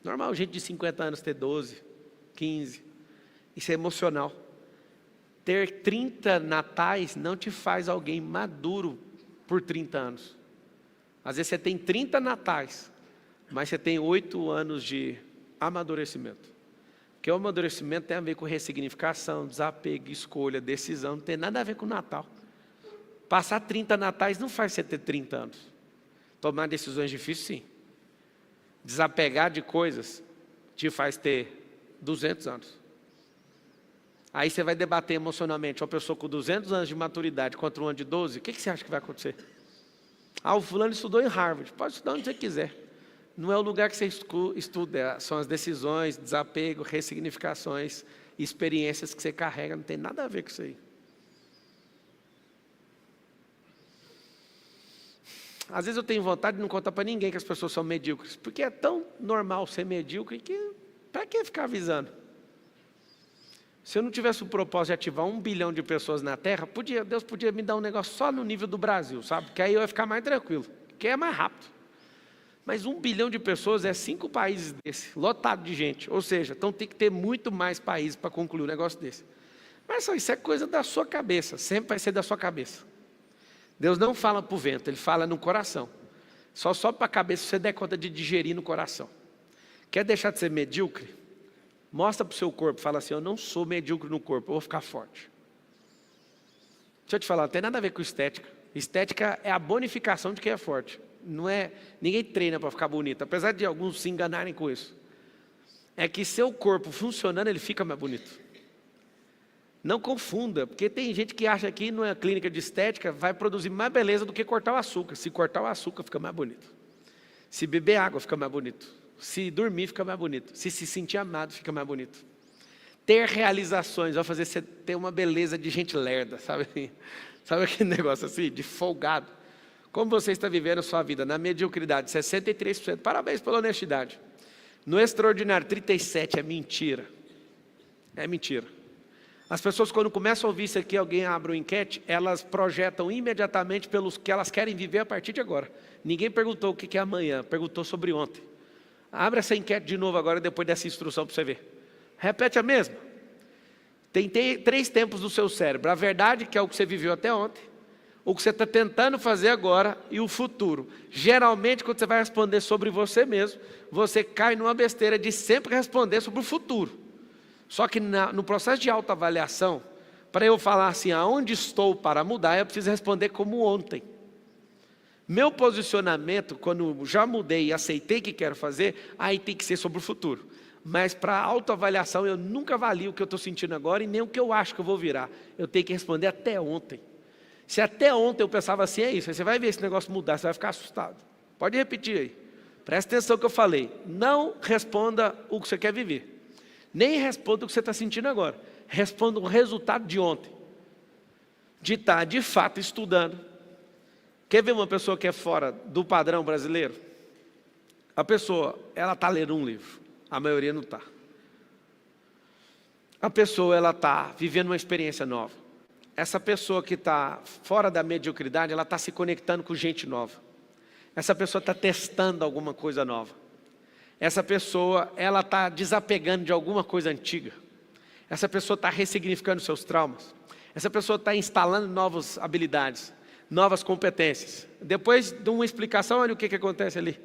Normal, gente de 50 anos ter 12, 15. Isso é emocional. Ter 30 natais não te faz alguém maduro por 30 anos. Às vezes você tem 30 natais, mas você tem 8 anos de amadurecimento. Porque o amadurecimento tem a ver com ressignificação, desapego, escolha, decisão, não tem nada a ver com o Natal. Passar 30 natais não faz você ter 30 anos. Tomar decisões difíceis, sim. Desapegar de coisas te faz ter 200 anos. Aí você vai debater emocionalmente uma pessoa com 200 anos de maturidade contra um ano de 12, o que você acha que vai acontecer? O fulano estudou em Harvard, pode estudar onde você quiser. Não é o lugar que você estuda, são as decisões, desapego, ressignificações, experiências que você carrega, não tem nada a ver com isso aí. Às vezes eu tenho vontade de não contar para ninguém que as pessoas são medíocres, porque é tão normal ser medíocre que, para que ficar avisando? Se eu não tivesse o propósito de ativar 1 bilhão de pessoas na Terra, Deus podia me dar um negócio só no nível do Brasil, sabe? Que aí eu ia ficar mais tranquilo, que é mais rápido. Mas 1 bilhão de pessoas é 5 países desse, lotado de gente. Ou seja, então tem que ter muito mais países para concluir um negócio desse. Mas só isso é coisa da sua cabeça, sempre vai ser da sua cabeça. Deus não fala para o vento, Ele fala no coração. Só sobe para a cabeça se você der conta de digerir no coração. Quer deixar de ser medíocre? Mostra para o seu corpo, fala assim, eu não sou medíocre no corpo, eu vou ficar forte. Deixa eu te falar, não tem nada a ver com estética. Estética é a bonificação de quem é forte. Não é, ninguém treina para ficar bonito, apesar de alguns se enganarem com isso. É que seu corpo funcionando, ele fica mais bonito. Não confunda, porque tem gente que acha que numa clínica de estética vai produzir mais beleza do que cortar o açúcar. Se cortar o açúcar, fica mais bonito. Se beber água, fica mais bonito. Se dormir, fica mais bonito. Se sentir amado, fica mais bonito. Ter realizações vai fazer você ter uma beleza de gente lerda, sabe? Sabe aquele negócio assim, de folgado? Como você está vivendo a sua vida? Na mediocridade, 63%. Parabéns pela honestidade. No extraordinário, 37%. É mentira. É mentira. As pessoas, quando começam a ouvir isso aqui, alguém abre uma enquete, elas projetam imediatamente pelos que elas querem viver a partir de agora. Ninguém perguntou o que é amanhã, perguntou sobre ontem. Abre essa enquete de novo agora, depois dessa instrução para você ver. Repete a mesma. Tem 3 tempos no seu cérebro. A verdade, que é o que você viveu até ontem, o que você está tentando fazer agora e o futuro. Geralmente, quando você vai responder sobre você mesmo, você cai numa besteira de sempre responder sobre o futuro. Só que no processo de autoavaliação, para eu falar assim, aonde estou para mudar, eu preciso responder como ontem. Meu posicionamento, quando já mudei e aceitei que quero fazer, aí tem que ser sobre o futuro. Mas para autoavaliação, eu nunca avalio o que eu estou sentindo agora e nem o que eu acho que eu vou virar. Eu tenho que responder até ontem. Se até ontem eu pensava assim, é isso, aí você vai ver esse negócio mudar, você vai ficar assustado. Pode repetir aí. Presta atenção no que eu falei. Não responda o que você quer viver. Nem responda o que você está sentindo agora. Responda o resultado de ontem. de estar de fato estudando. Quer ver uma pessoa que é fora do padrão brasileiro? A pessoa, ela está lendo um livro, a maioria não está. A pessoa, ela está vivendo uma experiência nova. Essa pessoa que está fora da mediocridade, ela está se conectando com gente nova. Essa pessoa está testando alguma coisa nova. Essa pessoa, ela está desapegando de alguma coisa antiga. Essa pessoa está ressignificando seus traumas. Essa pessoa está instalando novas habilidades, novas competências. Depois de uma explicação, olha o que acontece ali.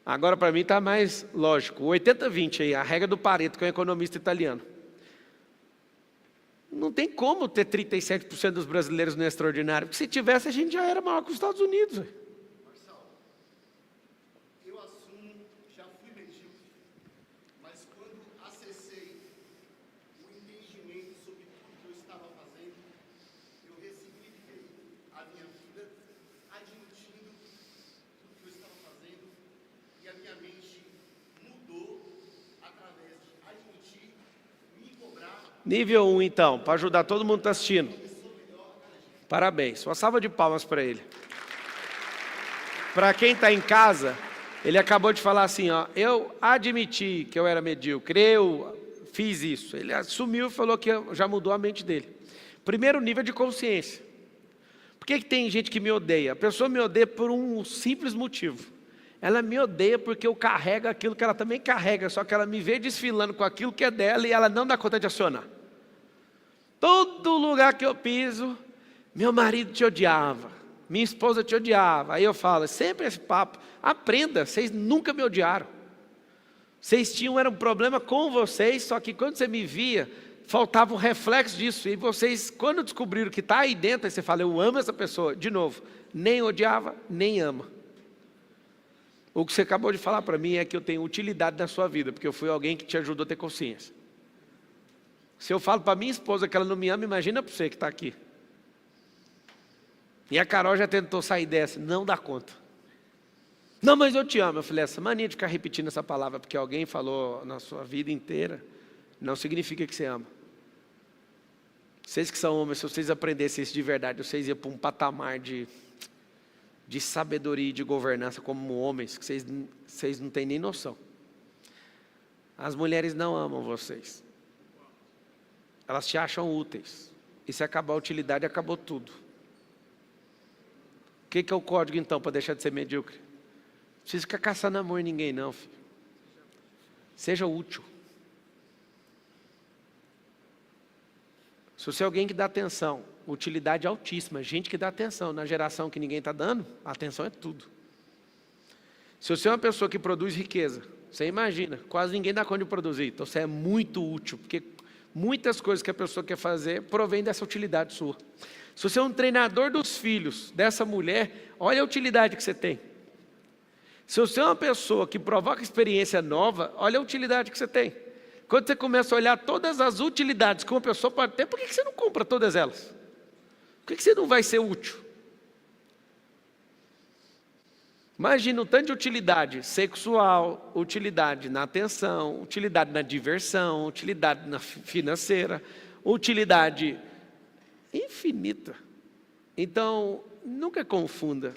Agora, para mim, está mais lógico. O 80-20 aí, a regra do Pareto, que é um economista italiano. Não tem como ter 37% dos brasileiros no extraordinário, porque se tivesse, a gente já era maior que os Estados Unidos. Marcelo, eu assumo, já fui medíocre, mas quando acessei o entendimento sobre tudo que eu estava fazendo, eu ressignifiquei a minha vida, admitindo tudo que eu estava fazendo, e a minha mente mudou através de admitir, me cobrar. Nível 1, então, para ajudar todo mundo que está assistindo. Parabéns, uma salva de palmas para ele. Para quem está em casa, ele acabou de falar assim, ó, eu admiti que eu era medíocre, eu fiz isso. Ele assumiu e falou que já mudou a mente dele. Primeiro nível de consciência. Por que tem gente que me odeia? A pessoa me odeia por um simples motivo. Ela me odeia porque eu carrego aquilo que ela também carrega, só que ela me vê desfilando com aquilo que é dela e ela não dá conta de acionar. Todo lugar que eu piso, meu marido te odiava, minha esposa te odiava. Aí eu falo, sempre esse papo, aprenda, vocês nunca me odiaram. Vocês era um problema com vocês, só que quando você me via, faltava um reflexo disso. E vocês, quando descobriram que está aí dentro, aí você fala, eu amo essa pessoa. De novo, nem odiava, nem ama. O que você acabou de falar para mim é que eu tenho utilidade na sua vida, porque eu fui alguém que te ajudou a ter consciência. Se eu falo para minha esposa que ela não me ama, imagina para você que está aqui. E a Carol já tentou sair dessa, não dá conta. Não, mas eu te amo. Eu falei, essa mania de ficar repetindo essa palavra, porque alguém falou na sua vida inteira, não significa que você ama. Vocês que são homens, se vocês aprendessem isso de verdade, vocês iam para um patamar de sabedoria e de governança como homens, que vocês não têm nem noção. As mulheres não amam vocês. Elas te acham úteis. E se acabar a utilidade, acabou tudo. O que é o código então para deixar de ser medíocre? Não precisa ficar caçando amor em ninguém não, filho. Seja útil. Se você é alguém que dá atenção, utilidade altíssima, gente que dá atenção, na geração que ninguém está dando, a atenção é tudo. Se você é uma pessoa que produz riqueza, você imagina, quase ninguém dá conta de produzir, então você é muito útil, porque muitas coisas que a pessoa quer fazer provém dessa utilidade sua. Se você é um treinador dos filhos dessa mulher, olha a utilidade que você tem. Se você é uma pessoa que provoca experiência nova, olha a utilidade que você tem. Quando você começa a olhar todas as utilidades que uma pessoa pode ter, por que você não compra todas elas? Por que você não vai ser útil? Imagina o tanto de utilidade sexual, utilidade na atenção, utilidade na diversão, utilidade na financeira, utilidade infinita. Então, nunca confunda.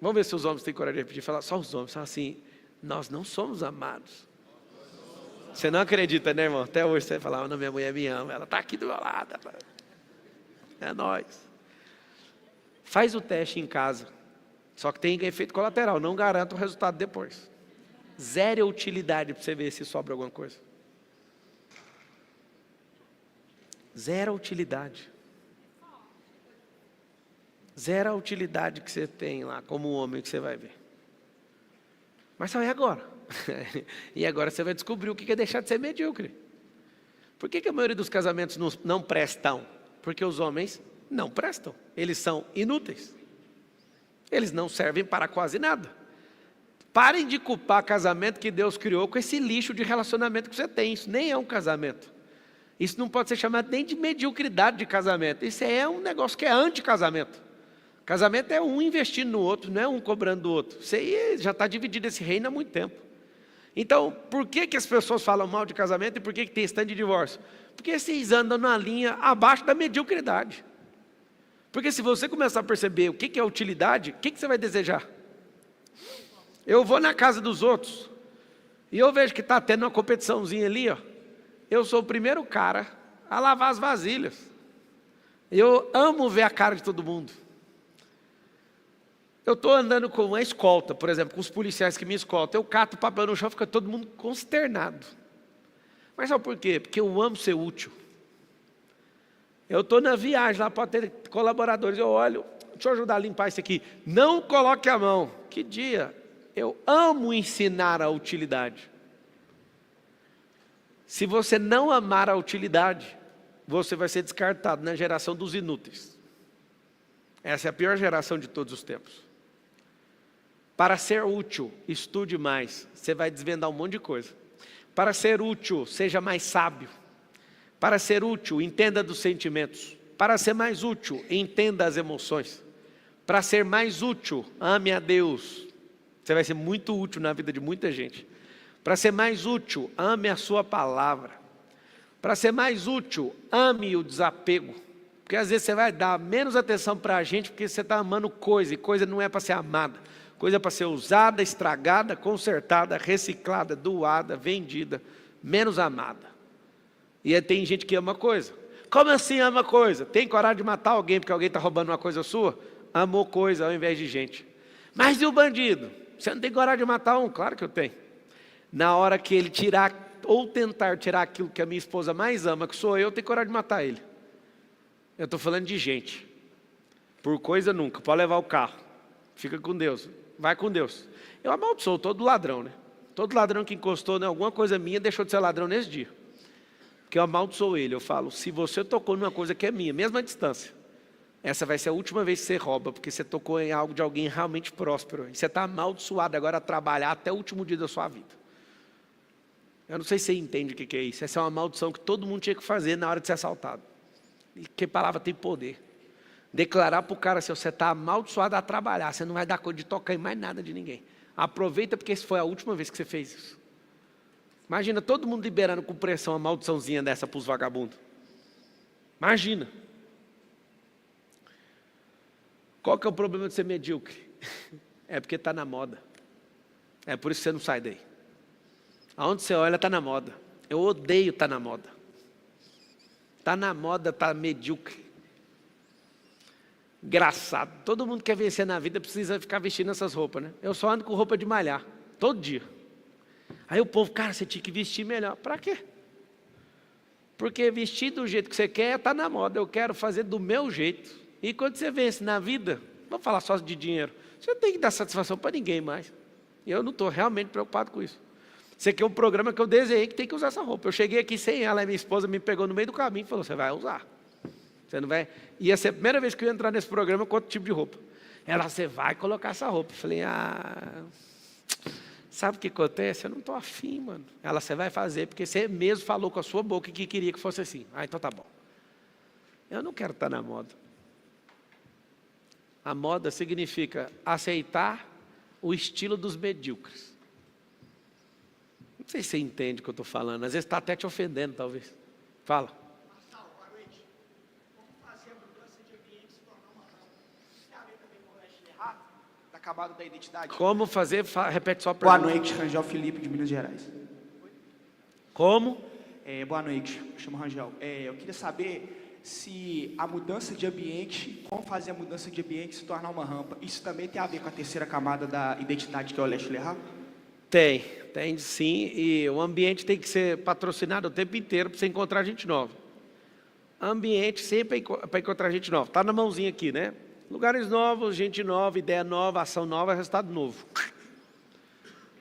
Vamos ver se os homens têm coragem de repetir, falar só os homens, falam assim, nós não somos amados. Você não acredita, né, irmão? Até hoje você fala, não, minha mulher me ama, ela está aqui do meu lado. É nóis. Faz o teste em casa. Só que tem efeito colateral, não garanta o resultado depois. Zero utilidade para você ver se sobra alguma coisa. Zero utilidade. Zero a utilidade que você tem lá, como homem, que você vai ver. Mas só é agora. E agora você vai descobrir o que é deixar de ser medíocre. Por que a maioria dos casamentos não prestam? Porque os homens não prestam. Eles são inúteis. Eles não servem para quase nada. Parem de culpar casamento que Deus criou com esse lixo de relacionamento que você tem. Isso nem é um casamento. Isso não pode ser chamado nem de mediocridade de casamento. Isso é um negócio que é anti-casamento. Casamento é um investindo no outro, não é um cobrando do outro. Isso aí já está dividido esse reino há muito tempo. Então, por que as pessoas falam mal de casamento e por que tem esse tanto de divórcio? Porque vocês andam na linha abaixo da mediocridade. Porque se você começar a perceber o que é utilidade, o que você vai desejar? Eu vou na casa dos outros e eu vejo que está tendo uma competiçãozinha ali, ó. Eu sou o primeiro cara a lavar as vasilhas. Eu amo ver a cara de todo mundo. Eu estou andando com uma escolta, por exemplo, com os policiais que me escoltam. Eu cato o papel no chão, fica todo mundo consternado. Mas sabe por quê? Porque eu amo ser útil. Eu estou na viagem lá, pode ter colaboradores, eu olho, deixa eu ajudar a limpar isso aqui. Não coloque a mão. Que dia? Eu amo ensinar a utilidade. Se você não amar a utilidade, você vai ser descartado na geração dos inúteis. Essa é a pior geração de todos os tempos. Para ser útil, estude mais. Você vai desvendar um monte de coisa. Para ser útil, seja mais sábio. Para ser útil, entenda dos sentimentos. Para ser mais útil, entenda as emoções. Para ser mais útil, ame a Deus. Você vai ser muito útil na vida de muita gente. Para ser mais útil, ame a sua palavra. Para ser mais útil, ame o desapego. Porque às vezes você vai dar menos atenção para a gente porque você está amando coisa. E coisa não é para ser amada. Coisa é para ser usada, estragada, consertada, reciclada, doada, vendida, menos amada. E aí tem gente que ama coisa. Como assim ama coisa? Tem coragem de matar alguém porque alguém está roubando uma coisa sua? Amou coisa ao invés de gente. Mas e o bandido? Você não tem coragem de matar um? Claro que eu tenho. Na hora que ele tirar ou tentar tirar aquilo que a minha esposa mais ama, que sou eu tenho coragem de matar ele. Eu estou falando de gente. Por coisa nunca. Pode levar o carro. Fica com Deus. Vai com Deus. Eu amaldiçoo todo ladrão, né? Todo ladrão que encostou em alguma coisa minha deixou de ser ladrão nesse dia. Porque eu amaldiçoo ele. Eu falo, se você tocou numa coisa que é minha, mesmo à distância, essa vai ser a última vez que você rouba, porque você tocou em algo de alguém realmente próspero. E você está amaldiçoado agora a trabalhar até o último dia da sua vida. Eu não sei se você entende o que é isso. Essa é uma maldição que todo mundo tinha que fazer na hora de ser assaltado. E que palavra tem poder. Declarar para o cara assim, você está amaldiçoado a trabalhar, você não vai dar conta de tocar em mais nada de ninguém. Aproveita porque essa foi a última vez que você fez isso. Imagina todo mundo liberando com pressão uma maldiçãozinha dessa para os vagabundos. Imagina. Qual que é o problema de ser medíocre? É porque está na moda. É por isso que você não sai daí. Aonde você olha está na moda. Eu odeio estar na moda. Está na moda, está medíocre. Engraçado. Todo mundo quer vencer na vida, precisa ficar vestindo essas roupas, né? Eu só ando com roupa de malhar, todo dia. Aí o povo, cara, você tinha que vestir melhor. Para quê? Porque vestir do jeito que você quer está na moda. Eu quero fazer do meu jeito. E quando você vence na vida, vamos falar só de dinheiro, você não tem que dar satisfação para ninguém mais. E eu não estou realmente preocupado com isso. Isso aqui é um programa que eu desenhei que tem que usar essa roupa. Eu cheguei aqui sem ela, e minha esposa me pegou no meio do caminho e falou, você vai usar. Você não vai... Ia ser a primeira vez que eu ia entrar nesse programa com outro tipo de roupa. Ela, você vai colocar essa roupa. Eu falei, sabe o que acontece? Eu não estou afim, mano. Ela, você vai fazer, porque você mesmo falou com a sua boca que queria que fosse assim. Então tá bom. Eu não quero estar na moda. A moda significa aceitar o estilo dos medíocres. Não sei se você entende o que eu estou falando. Às vezes está até te ofendendo, talvez. Fala. Acabado da identidade. Como fazer? Repete só a pergunta. Boa noite, Rangel Felipe, de Minas Gerais. Como? Boa noite, eu chamo Rangel. Eu queria saber se a mudança de ambiente, como fazer a mudança de ambiente se tornar uma rampa. Isso também tem a ver com a terceira camada da identidade, que é o Leste Lerra? Tem sim. E o ambiente tem que ser patrocinado o tempo inteiro para você encontrar gente nova. Ambiente sempre é para encontrar gente nova. Está na mãozinha aqui, né? Lugares novos, gente nova, ideia nova, ação nova, resultado novo.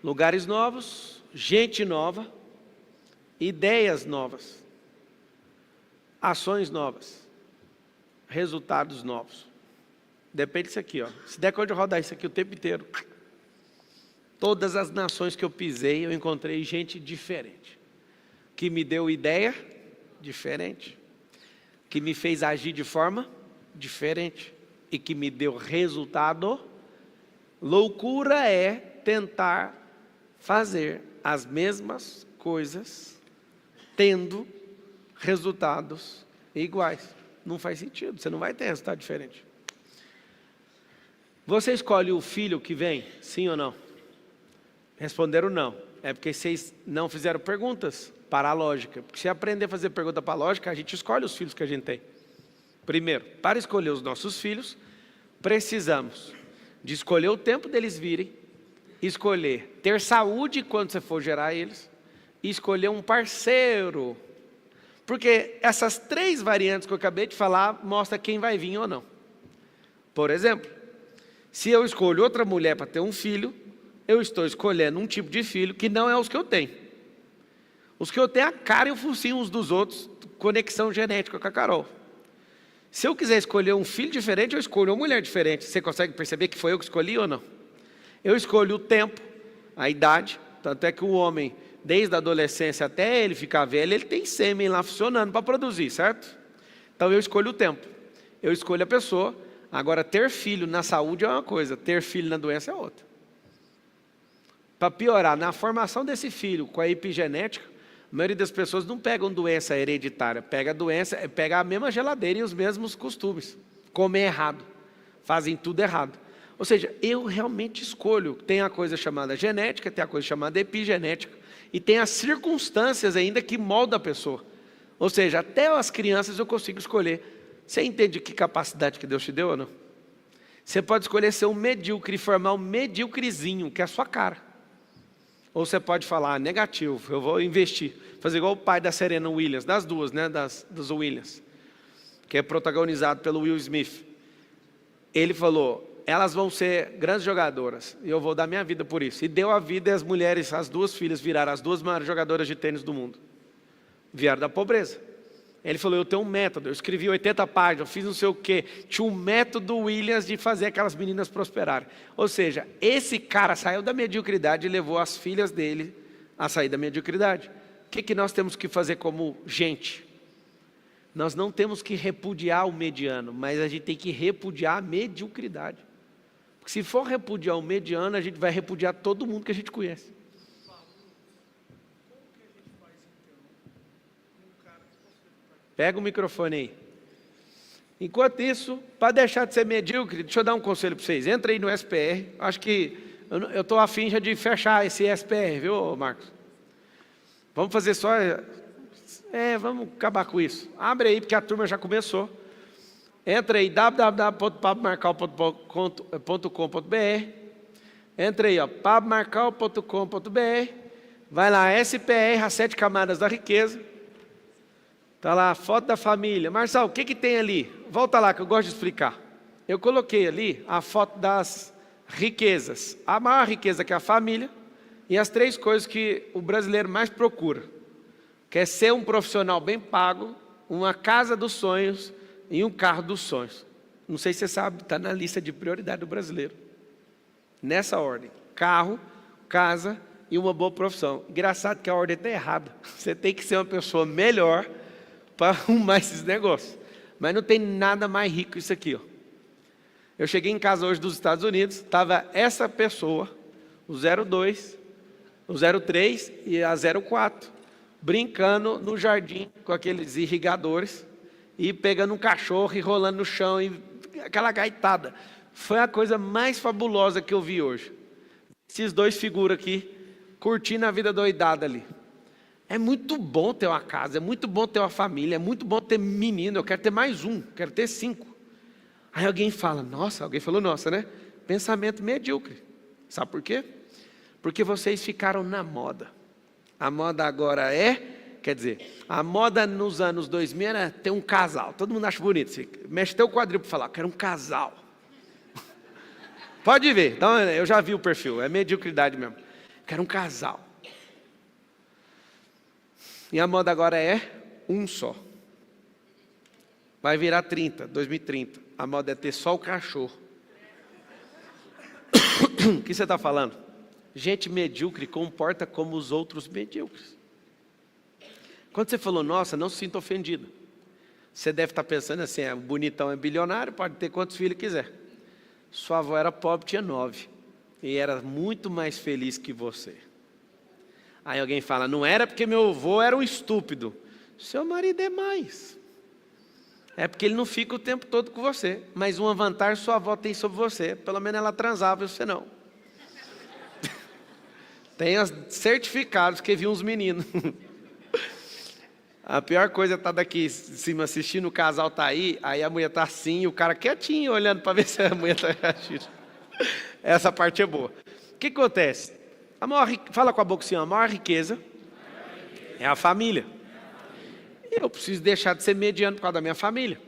Lugares novos, gente nova, ideias novas, ações novas, resultados novos. Depende disso aqui, ó. Se der conta de rodar isso aqui o tempo inteiro, todas as nações que eu pisei, eu encontrei gente diferente, que me deu ideia diferente, que me fez agir de forma diferente. E que me deu resultado. Loucura é tentar fazer as mesmas coisas, tendo resultados iguais. Não faz sentido, você não vai ter resultado diferente. Você escolhe o filho que vem, sim ou não? Responderam não. É porque vocês não fizeram perguntas para a lógica. Porque se aprender a fazer pergunta para a lógica, a gente escolhe os filhos que a gente tem. Primeiro, para escolher os nossos filhos, precisamos de escolher o tempo deles virem, escolher ter saúde quando você for gerar eles, e escolher um parceiro. Porque essas 3 variantes que eu acabei de falar, mostram quem vai vir ou não. Por exemplo, se eu escolho outra mulher para ter um filho, eu estou escolhendo um tipo de filho que não é os que eu tenho. Os que eu tenho, a cara e o focinho uns dos outros, conexão genética com a Carol. Se eu quiser escolher um filho diferente, eu escolho uma mulher diferente. Você consegue perceber que foi eu que escolhi ou não? Eu escolho o tempo, a idade, tanto é que o homem, desde a adolescência até ele ficar velho, ele tem sêmen lá funcionando para produzir, certo? Então eu escolho o tempo, eu escolho a pessoa. Agora, ter filho na saúde é uma coisa, ter filho na doença é outra. Para piorar, na formação desse filho com a epigenética, a maioria das pessoas não pegam doença hereditária, pega a mesma geladeira e os mesmos costumes, comem errado, fazem tudo errado. Ou seja, eu realmente escolho. Tem a coisa chamada genética, tem a coisa chamada epigenética, e tem as circunstâncias ainda que moldam a pessoa. Ou seja, até as crianças eu consigo escolher. Você entende que capacidade que Deus te deu ou não? Você pode escolher ser um medíocre e formar um medíocrezinho, que é a sua cara. Ou você pode falar, negativo, eu vou investir. Fazer igual o pai da Serena Williams, das duas, né, dos Williams, que é protagonizado pelo Will Smith. Ele falou, elas vão ser grandes jogadoras, e eu vou dar minha vida por isso. E deu a vida, e as mulheres, as 2 filhas, viraram as 2 maiores jogadoras de tênis do mundo. Vieram da pobreza. Ele falou, eu tenho um método, eu escrevi 80 páginas, eu fiz não sei o quê. Tinha um método Williams de fazer aquelas meninas prosperarem. Ou seja, esse cara saiu da mediocridade e levou as filhas dele a sair da mediocridade. O que nós temos que fazer como gente? Nós não temos que repudiar o mediano, mas a gente tem que repudiar a mediocridade. Porque se for repudiar o mediano, a gente vai repudiar todo mundo que a gente conhece. Pega o microfone aí. Enquanto isso, para deixar de ser medíocre, deixa eu dar um conselho para vocês. Entra aí no SPR. Acho que eu estou afim já de fechar esse SPR, viu, Marcos? Vamos fazer só... vamos acabar com isso. Abre aí, porque a turma já começou. Entra aí, www.pablomarcal.com.br. Entra aí, pablomarcal.com.br. Vai lá, SPR, as 7 camadas da riqueza. Está lá a foto da família. Marçal, o que tem ali? Volta lá que eu gosto de explicar. Eu coloquei ali a foto das riquezas. A maior riqueza que é a família. E as 3 coisas que o brasileiro mais procura. Que é ser um profissional bem pago, uma casa dos sonhos e um carro dos sonhos. Não sei se você sabe, está na lista de prioridade do brasileiro. Nessa ordem. Carro, casa e uma boa profissão. Engraçado que a ordem está errada. Você tem que ser uma pessoa melhor para arrumar esses negócios. Mas não tem nada mais rico que isso aqui. Ó. Eu cheguei em casa hoje dos Estados Unidos, estava essa pessoa, o 02, o 03 e a 04, brincando no jardim com aqueles irrigadores e pegando um cachorro e rolando no chão e aquela gaitada. Foi a coisa mais fabulosa que eu vi hoje. Esses 2 figuras aqui, curtindo a vida doidada ali. É muito bom ter uma casa, é muito bom ter uma família, é muito bom ter menino, eu quero ter mais um, quero ter 5. Aí alguém fala, nossa, alguém falou nossa, né? Pensamento medíocre. Sabe por quê? Porque vocês ficaram na moda. A moda agora quer dizer, a moda nos anos 2000 era ter um casal. Todo mundo acha bonito, você mexe teu quadril para falar, quero um casal. Pode ver, então, eu já vi o perfil, é mediocridade mesmo. Quero um casal. E a moda agora é um só. Vai virar 2030. A moda é ter só o cachorro. O que você está falando? Gente medíocre comporta como os outros medíocres. Quando você falou, nossa, não se sinta ofendido. Você deve estar pensando assim, o bonitão é bilionário, pode ter quantos filhos quiser. Sua avó era pobre, tinha 9. E era muito mais feliz que você. Aí alguém fala, não era porque meu avô era um estúpido. Seu marido é mais. É porque ele não fica o tempo todo com você. Mas uma vantagem sua avó tem sobre você. Pelo menos ela transava e você não. Tem certificados que viu uns meninos. A pior coisa é estar daqui em cima assistindo, o casal tá aí a mulher tá assim, e o cara quietinho, olhando para ver se a mulher tá reagindo. Essa parte é boa. O que acontece? Fala com a boca assim, a maior riqueza é a família. Eu preciso deixar de ser mediano por causa da minha família.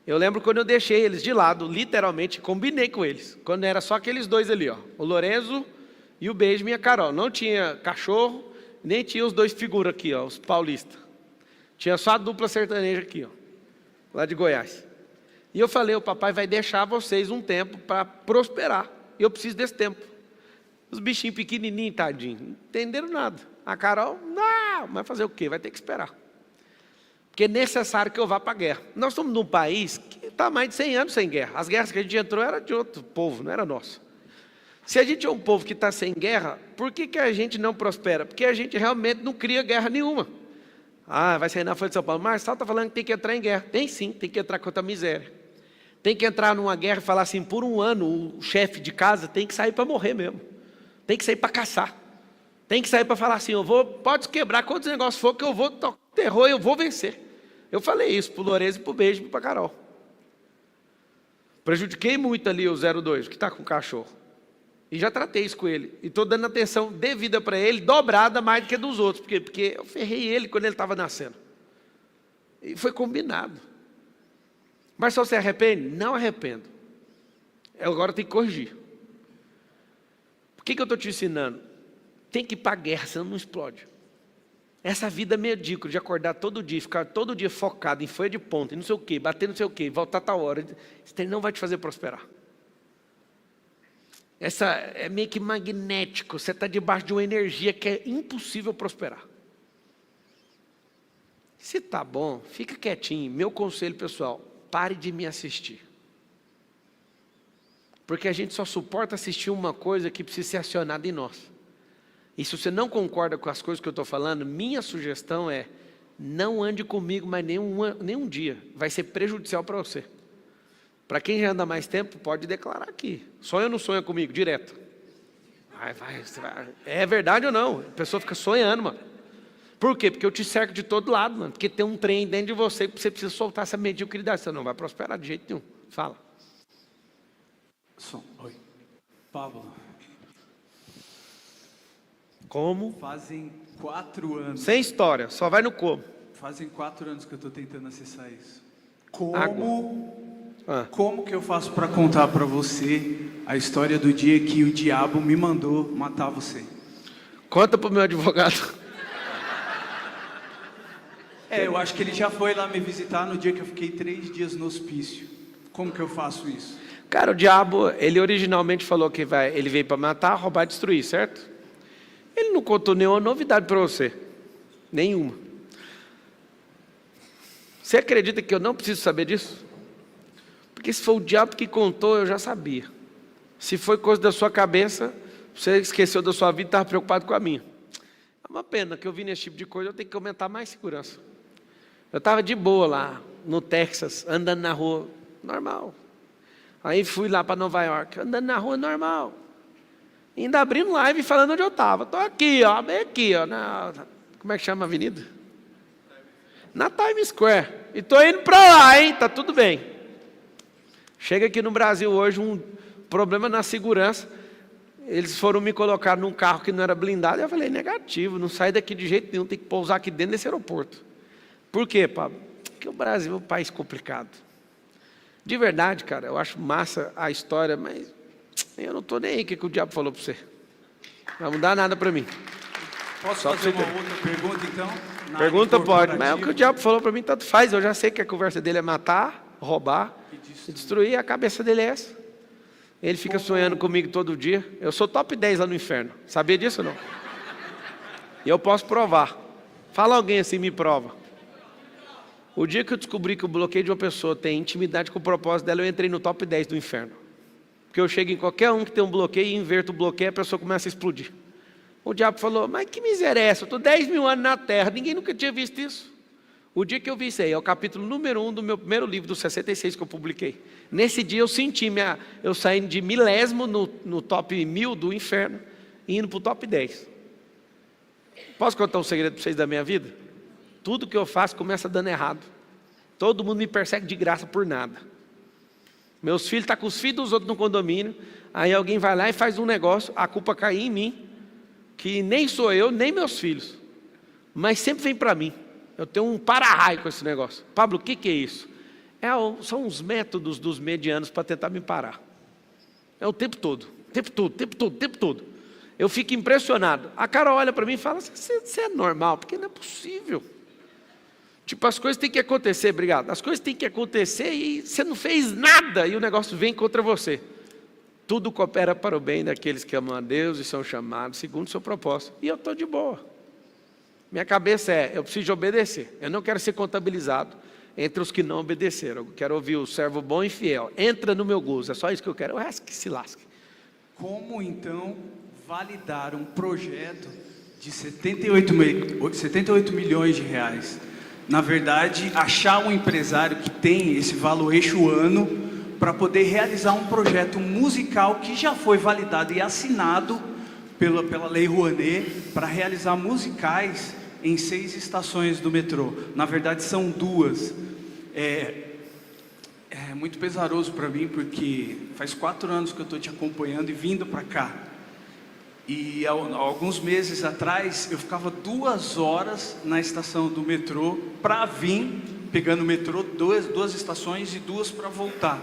Eu lembro quando eu deixei eles de lado, literalmente, combinei com eles. Quando era só aqueles dois ali, ó, o Lorenzo e o Beijo, minha Carol. Não tinha cachorro, nem tinha os dois figuras aqui, ó, os paulistas. Tinha só a dupla sertaneja aqui, ó, lá de Goiás. E eu falei, o papai vai deixar vocês um tempo para prosperar. E eu preciso desse tempo. Os bichinhos pequenininhos, tadinhos, não entenderam nada. A Carol, não, vai fazer o quê? Vai ter que esperar. Porque é necessário que eu vá para a guerra. Nós estamos num país que está há mais de 100 anos sem guerra. As guerras que a gente entrou eram de outro povo, não era nosso. Se a gente é um povo que está sem guerra, por que a gente não prospera? Porque a gente realmente não cria guerra nenhuma. Ah, vai sair na Folha de São Paulo. Marçal está falando que tem que entrar em guerra. Tem sim, tem que entrar contra a miséria. Tem que entrar numa guerra e falar assim, por um ano, o chefe de casa tem que sair para morrer mesmo. Tem que sair para caçar. Tem que sair para falar assim, pode quebrar quantos negócios for que eu vou tocar terror e eu vou vencer. Eu falei isso para o Lourenço, para o Beijo e para a Carol. Prejudiquei muito ali o 02, que está com o cachorro. E já tratei isso com ele. E estou dando atenção devida para ele, dobrada mais do que dos outros. Porque eu ferrei ele quando ele estava nascendo. E foi combinado. Mas só se arrepende? Não arrependo. Eu agora tenho que corrigir. Por que eu estou te ensinando? Tem que ir para a guerra, senão não explode. Essa vida medíocre de acordar todo dia, ficar todo dia focado em folha de ponta, e não sei o quê, bater não sei o quê, voltar a tal hora, isso não vai te fazer prosperar. Essa é meio que magnético, você está debaixo de uma energia que é impossível prosperar. Se tá bom, fica quietinho. Meu conselho pessoal, pare de me assistir. Porque a gente só suporta assistir uma coisa que precisa ser acionada em nós. E se você não concorda com as coisas que eu estou falando, minha sugestão é, não ande comigo mais nenhum dia. Vai ser prejudicial para você. Para quem já anda mais tempo, pode declarar aqui. Sonha ou não sonha comigo? Direto. É verdade ou não? A pessoa fica sonhando, mano. Por quê? Porque eu te cerco de todo lado, mano. Porque tem um trem dentro de você que você precisa soltar essa mediocridade. Você não vai prosperar de jeito nenhum. Fala. Oi. Pablo. Como? Fazem 4 anos. Sem história, só vai no como. Fazem 4 anos que eu estou tentando acessar isso. Como que eu faço para contar para você a história do dia que o diabo me mandou matar você? Conta pro meu advogado. Eu acho que ele já foi lá me visitar no dia que eu fiquei 3 dias no hospício. Como que eu faço isso? Cara, o diabo, ele originalmente falou que ele veio para matar, roubar e destruir, certo? Ele não contou nenhuma novidade para você. Nenhuma. Você acredita que eu não preciso saber disso? Porque se foi o diabo que contou, eu já sabia. Se foi coisa da sua cabeça, você esqueceu da sua vida e estava preocupado com a minha. É uma pena que eu vi nesse tipo de coisa, eu tenho que aumentar mais segurança. Eu estava de boa lá, no Texas, andando na rua, normal. Aí fui lá para Nova York, andando na rua, normal. Ainda abrindo live falando onde eu estava. Estou aqui, ó, bem aqui, ó, como é que chama a avenida? Na Times Square. E estou indo para lá, hein? Tá tudo bem. Chega aqui no Brasil hoje um problema na segurança. Eles foram me colocar num carro que não era blindado. Eu falei, negativo, não sai daqui de jeito nenhum, tem que pousar aqui dentro desse aeroporto. Por quê, Pablo? Porque o Brasil é um país complicado. De verdade, cara, eu acho massa a história, mas eu não estou nem aí o que o diabo falou para você. Não vai mudar nada para mim. Posso fazer uma outra pergunta, então? Pergunta pode, mas o que o diabo falou para mim tanto faz. Eu já sei que a conversa dele é matar, roubar e destruir. A cabeça dele é essa. Ele fica sonhando comigo todo dia. Eu sou top 10 lá no inferno. Sabia disso ou não? E eu posso provar. Fala alguém assim, me prova. O dia que eu descobri que o bloqueio de uma pessoa tem intimidade com o propósito dela, eu entrei no top 10 do inferno. Porque eu chego em qualquer um que tem um bloqueio e inverto o bloqueio, a pessoa começa a explodir. O diabo falou, mas que miséria é essa? Eu estou 10 mil anos na terra, ninguém nunca tinha visto isso. O dia que eu vi isso aí, é o capítulo número 1 do meu primeiro livro, do 66 que eu publiquei. Nesse dia eu senti, eu saindo de milésimo no top 1000 do inferno, e indo para o top 10. Posso contar um segredo para vocês da minha vida? Tudo que eu faço começa dando errado. Todo mundo me persegue de graça por nada. Meus filhos estão com os filhos dos outros no condomínio, aí alguém vai lá e faz um negócio, a culpa cai em mim, que nem sou eu, nem meus filhos, mas sempre vem para mim. Eu tenho um para-raio com esse negócio. Pablo, o que é isso? São os métodos dos medianos para tentar me parar. É o tempo todo, tempo todo, tempo todo, tempo todo. Eu fico impressionado. A Carol olha para mim e fala, você é normal, porque não é possível. Tipo, as coisas têm que acontecer, obrigado. As coisas têm que acontecer e você não fez nada e o negócio vem contra você. Tudo coopera para o bem daqueles que amam a Deus e são chamados segundo o seu propósito. E eu estou de boa. Minha cabeça eu preciso obedecer. Eu não quero ser contabilizado entre os que não obedeceram. Eu quero ouvir o servo bom e fiel. Entra no meu gozo, é só isso que eu quero. O resto que se lasque. Como então validar um projeto de 78 milhões de reais? Na verdade, achar um empresário que tem esse valuation ano para poder realizar um projeto musical que já foi validado e assinado pela Lei Rouanet para realizar musicais em 6 estações do metrô. Na verdade, são 2. É muito pesaroso para mim, porque faz 4 anos que eu estou te acompanhando e vindo para cá. E há alguns meses atrás, eu ficava 2 horas na estação do metrô para vir, pegando o metrô, 2 estações e 2 para voltar.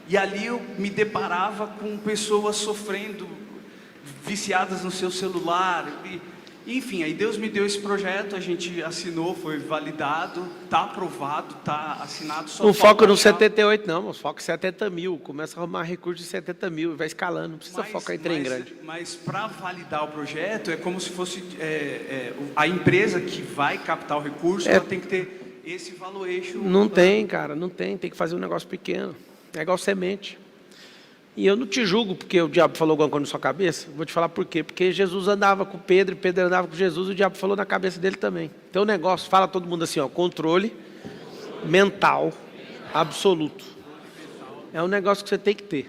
E ali eu me deparava com pessoas sofrendo, viciadas no seu celular. Enfim, aí Deus me deu esse projeto, a gente assinou, foi validado, está aprovado, está assinado. Não foca no 78 não, mas foca em 70 mil. Começa a arrumar recurso de 70 mil e vai escalando, não precisa focar em trem grande. Mas para validar o projeto, é como se fosse a empresa que vai captar o recurso, ela tem que ter esse valuation. Não tem, cara, não tem que fazer um negócio pequeno. É igual semente. E eu não te julgo porque o diabo falou alguma coisa na sua cabeça. Vou te falar por quê. Porque Jesus andava com Pedro e Pedro andava com Jesus, o diabo falou na cabeça dele também. Então o negócio, fala todo mundo assim, controle mental absoluto. É um negócio que você tem que ter.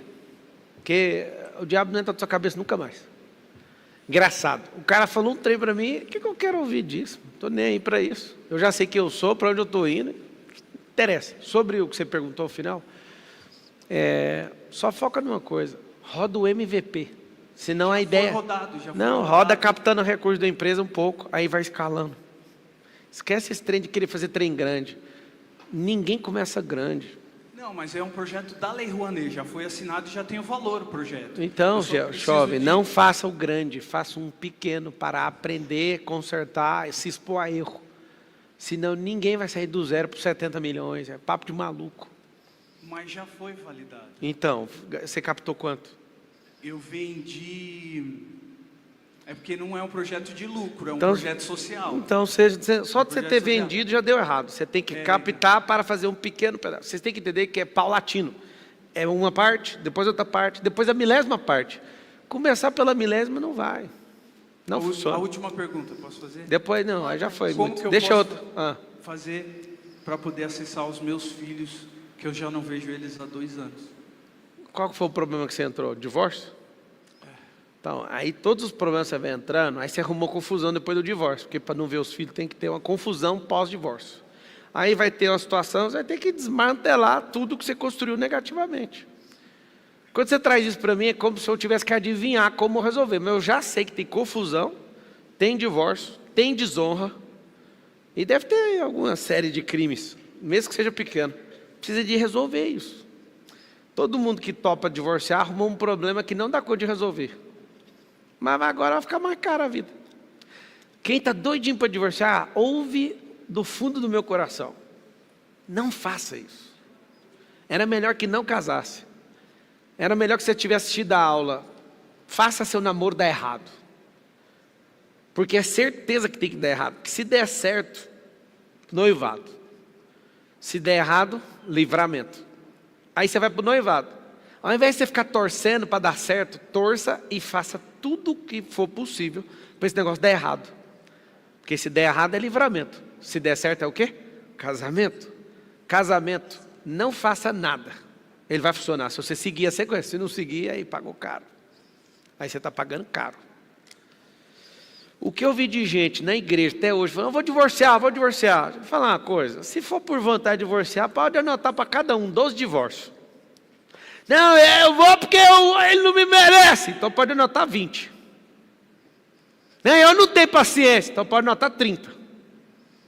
Porque o diabo não entra na sua cabeça nunca mais. Engraçado. O cara falou um trem para mim, o que eu quero ouvir disso? Não estou nem aí para isso. Eu já sei quem eu sou, para onde eu estou indo. Não interessa. Sobre o que você perguntou ao final, só foca numa coisa, roda o MVP, senão a ideia... roda captando o recurso da empresa um pouco, aí vai escalando. Esquece esse trem de querer fazer trem grande. Ninguém começa grande. Não, mas é um projeto da Lei Rouanet, já foi assinado e já tem o valor o projeto. Então, jovem, não faça o grande, faça um pequeno para aprender, consertar, se expor a erro. Senão ninguém vai sair do 0 para 70 milhões, é papo de maluco. Mas já foi validado. Então, você captou quanto? Eu vendi... É porque não é um projeto de lucro, é um projeto social. Então, só de você ter vendido já deu errado. Você tem que captar para fazer um pequeno pedaço. Vocês têm que entender que é paulatino. É uma parte, depois outra parte, depois a milésima parte. Começar pela milésima não vai. Não funciona. A última pergunta, posso fazer? Depois não, aí já foi. Como que eu Deixa posso outra. fazer para poder acessar os meus filhos, que eu já não vejo eles há 2 anos? Qual foi o problema que você entrou? Divórcio? Então, aí todos os problemas você vai entrando, aí você arrumou confusão depois do divórcio, porque para não ver os filhos tem que ter uma confusão pós-divórcio. Aí vai ter uma situação, você vai ter que desmantelar tudo que você construiu negativamente. Quando você traz isso para mim, é como se eu tivesse que adivinhar como resolver. Mas eu já sei que tem confusão, tem divórcio, tem desonra, e deve ter alguma série de crimes, mesmo que seja pequeno. Precisa de resolver isso. Todo mundo que topa divorciar arrumou um problema que não dá conta de resolver. Mas agora vai ficar mais caro a vida. Quem está doidinho para divorciar, ouve do fundo do meu coração. Não faça isso. Era melhor que não casasse. Era melhor que você tivesse assistido a aula. Faça seu namoro dar errado. Porque é certeza que tem que dar errado. Que se der certo, noivado. Se der errado, livramento. Aí você vai para o noivado. Ao invés de você ficar torcendo para dar certo, torça e faça tudo o que for possível para esse negócio dar errado. Porque se der errado é livramento. Se der certo é o quê? Casamento. Casamento, não faça nada. Ele vai funcionar. Se você seguir a sequência, se não seguir, aí pagou caro. Aí você está pagando caro. O que eu vi de gente na igreja até hoje, falando, vou divorciar. Deixa eu falar uma coisa. Se for por vontade de divorciar, pode anotar para cada um 12 divórcios. Não, eu vou porque ele não me merece. Então pode anotar 20. Não, eu não tenho paciência. Então pode anotar 30.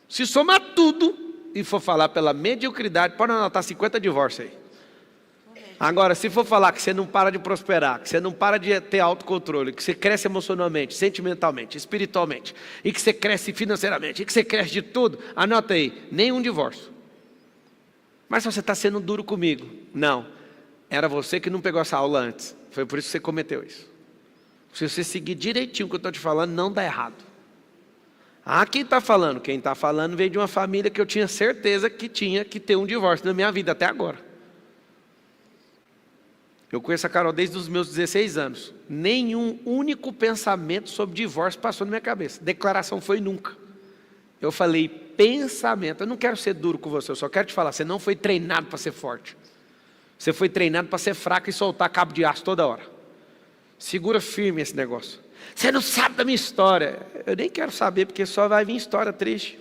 Se somar tudo e for falar pela mediocridade, pode anotar 50 divórcios aí. Agora, se for falar que você não para de prosperar, que você não para de ter autocontrole, que você cresce emocionalmente, sentimentalmente, espiritualmente, e que você cresce financeiramente, e que você cresce de tudo, anota aí, nenhum divórcio. Mas você está sendo duro comigo. Não, era você que não pegou essa aula antes. Foi por isso que você cometeu isso. Se você seguir direitinho o que eu estou te falando, não dá errado. Quem está falando? Quem está falando veio de uma família que eu tinha certeza que tinha que ter um divórcio na minha vida até agora. Eu conheço a Carol desde os meus 16 anos. Nenhum único pensamento sobre divórcio passou na minha cabeça. Declaração foi nunca. Eu falei pensamento. Eu não quero ser duro com você, eu só quero te falar. Você não foi treinado para ser forte. Você foi treinado para ser fraco e soltar cabo de aço toda hora. Segura firme esse negócio. Você não sabe da minha história. Eu nem quero saber, porque só vai vir história triste.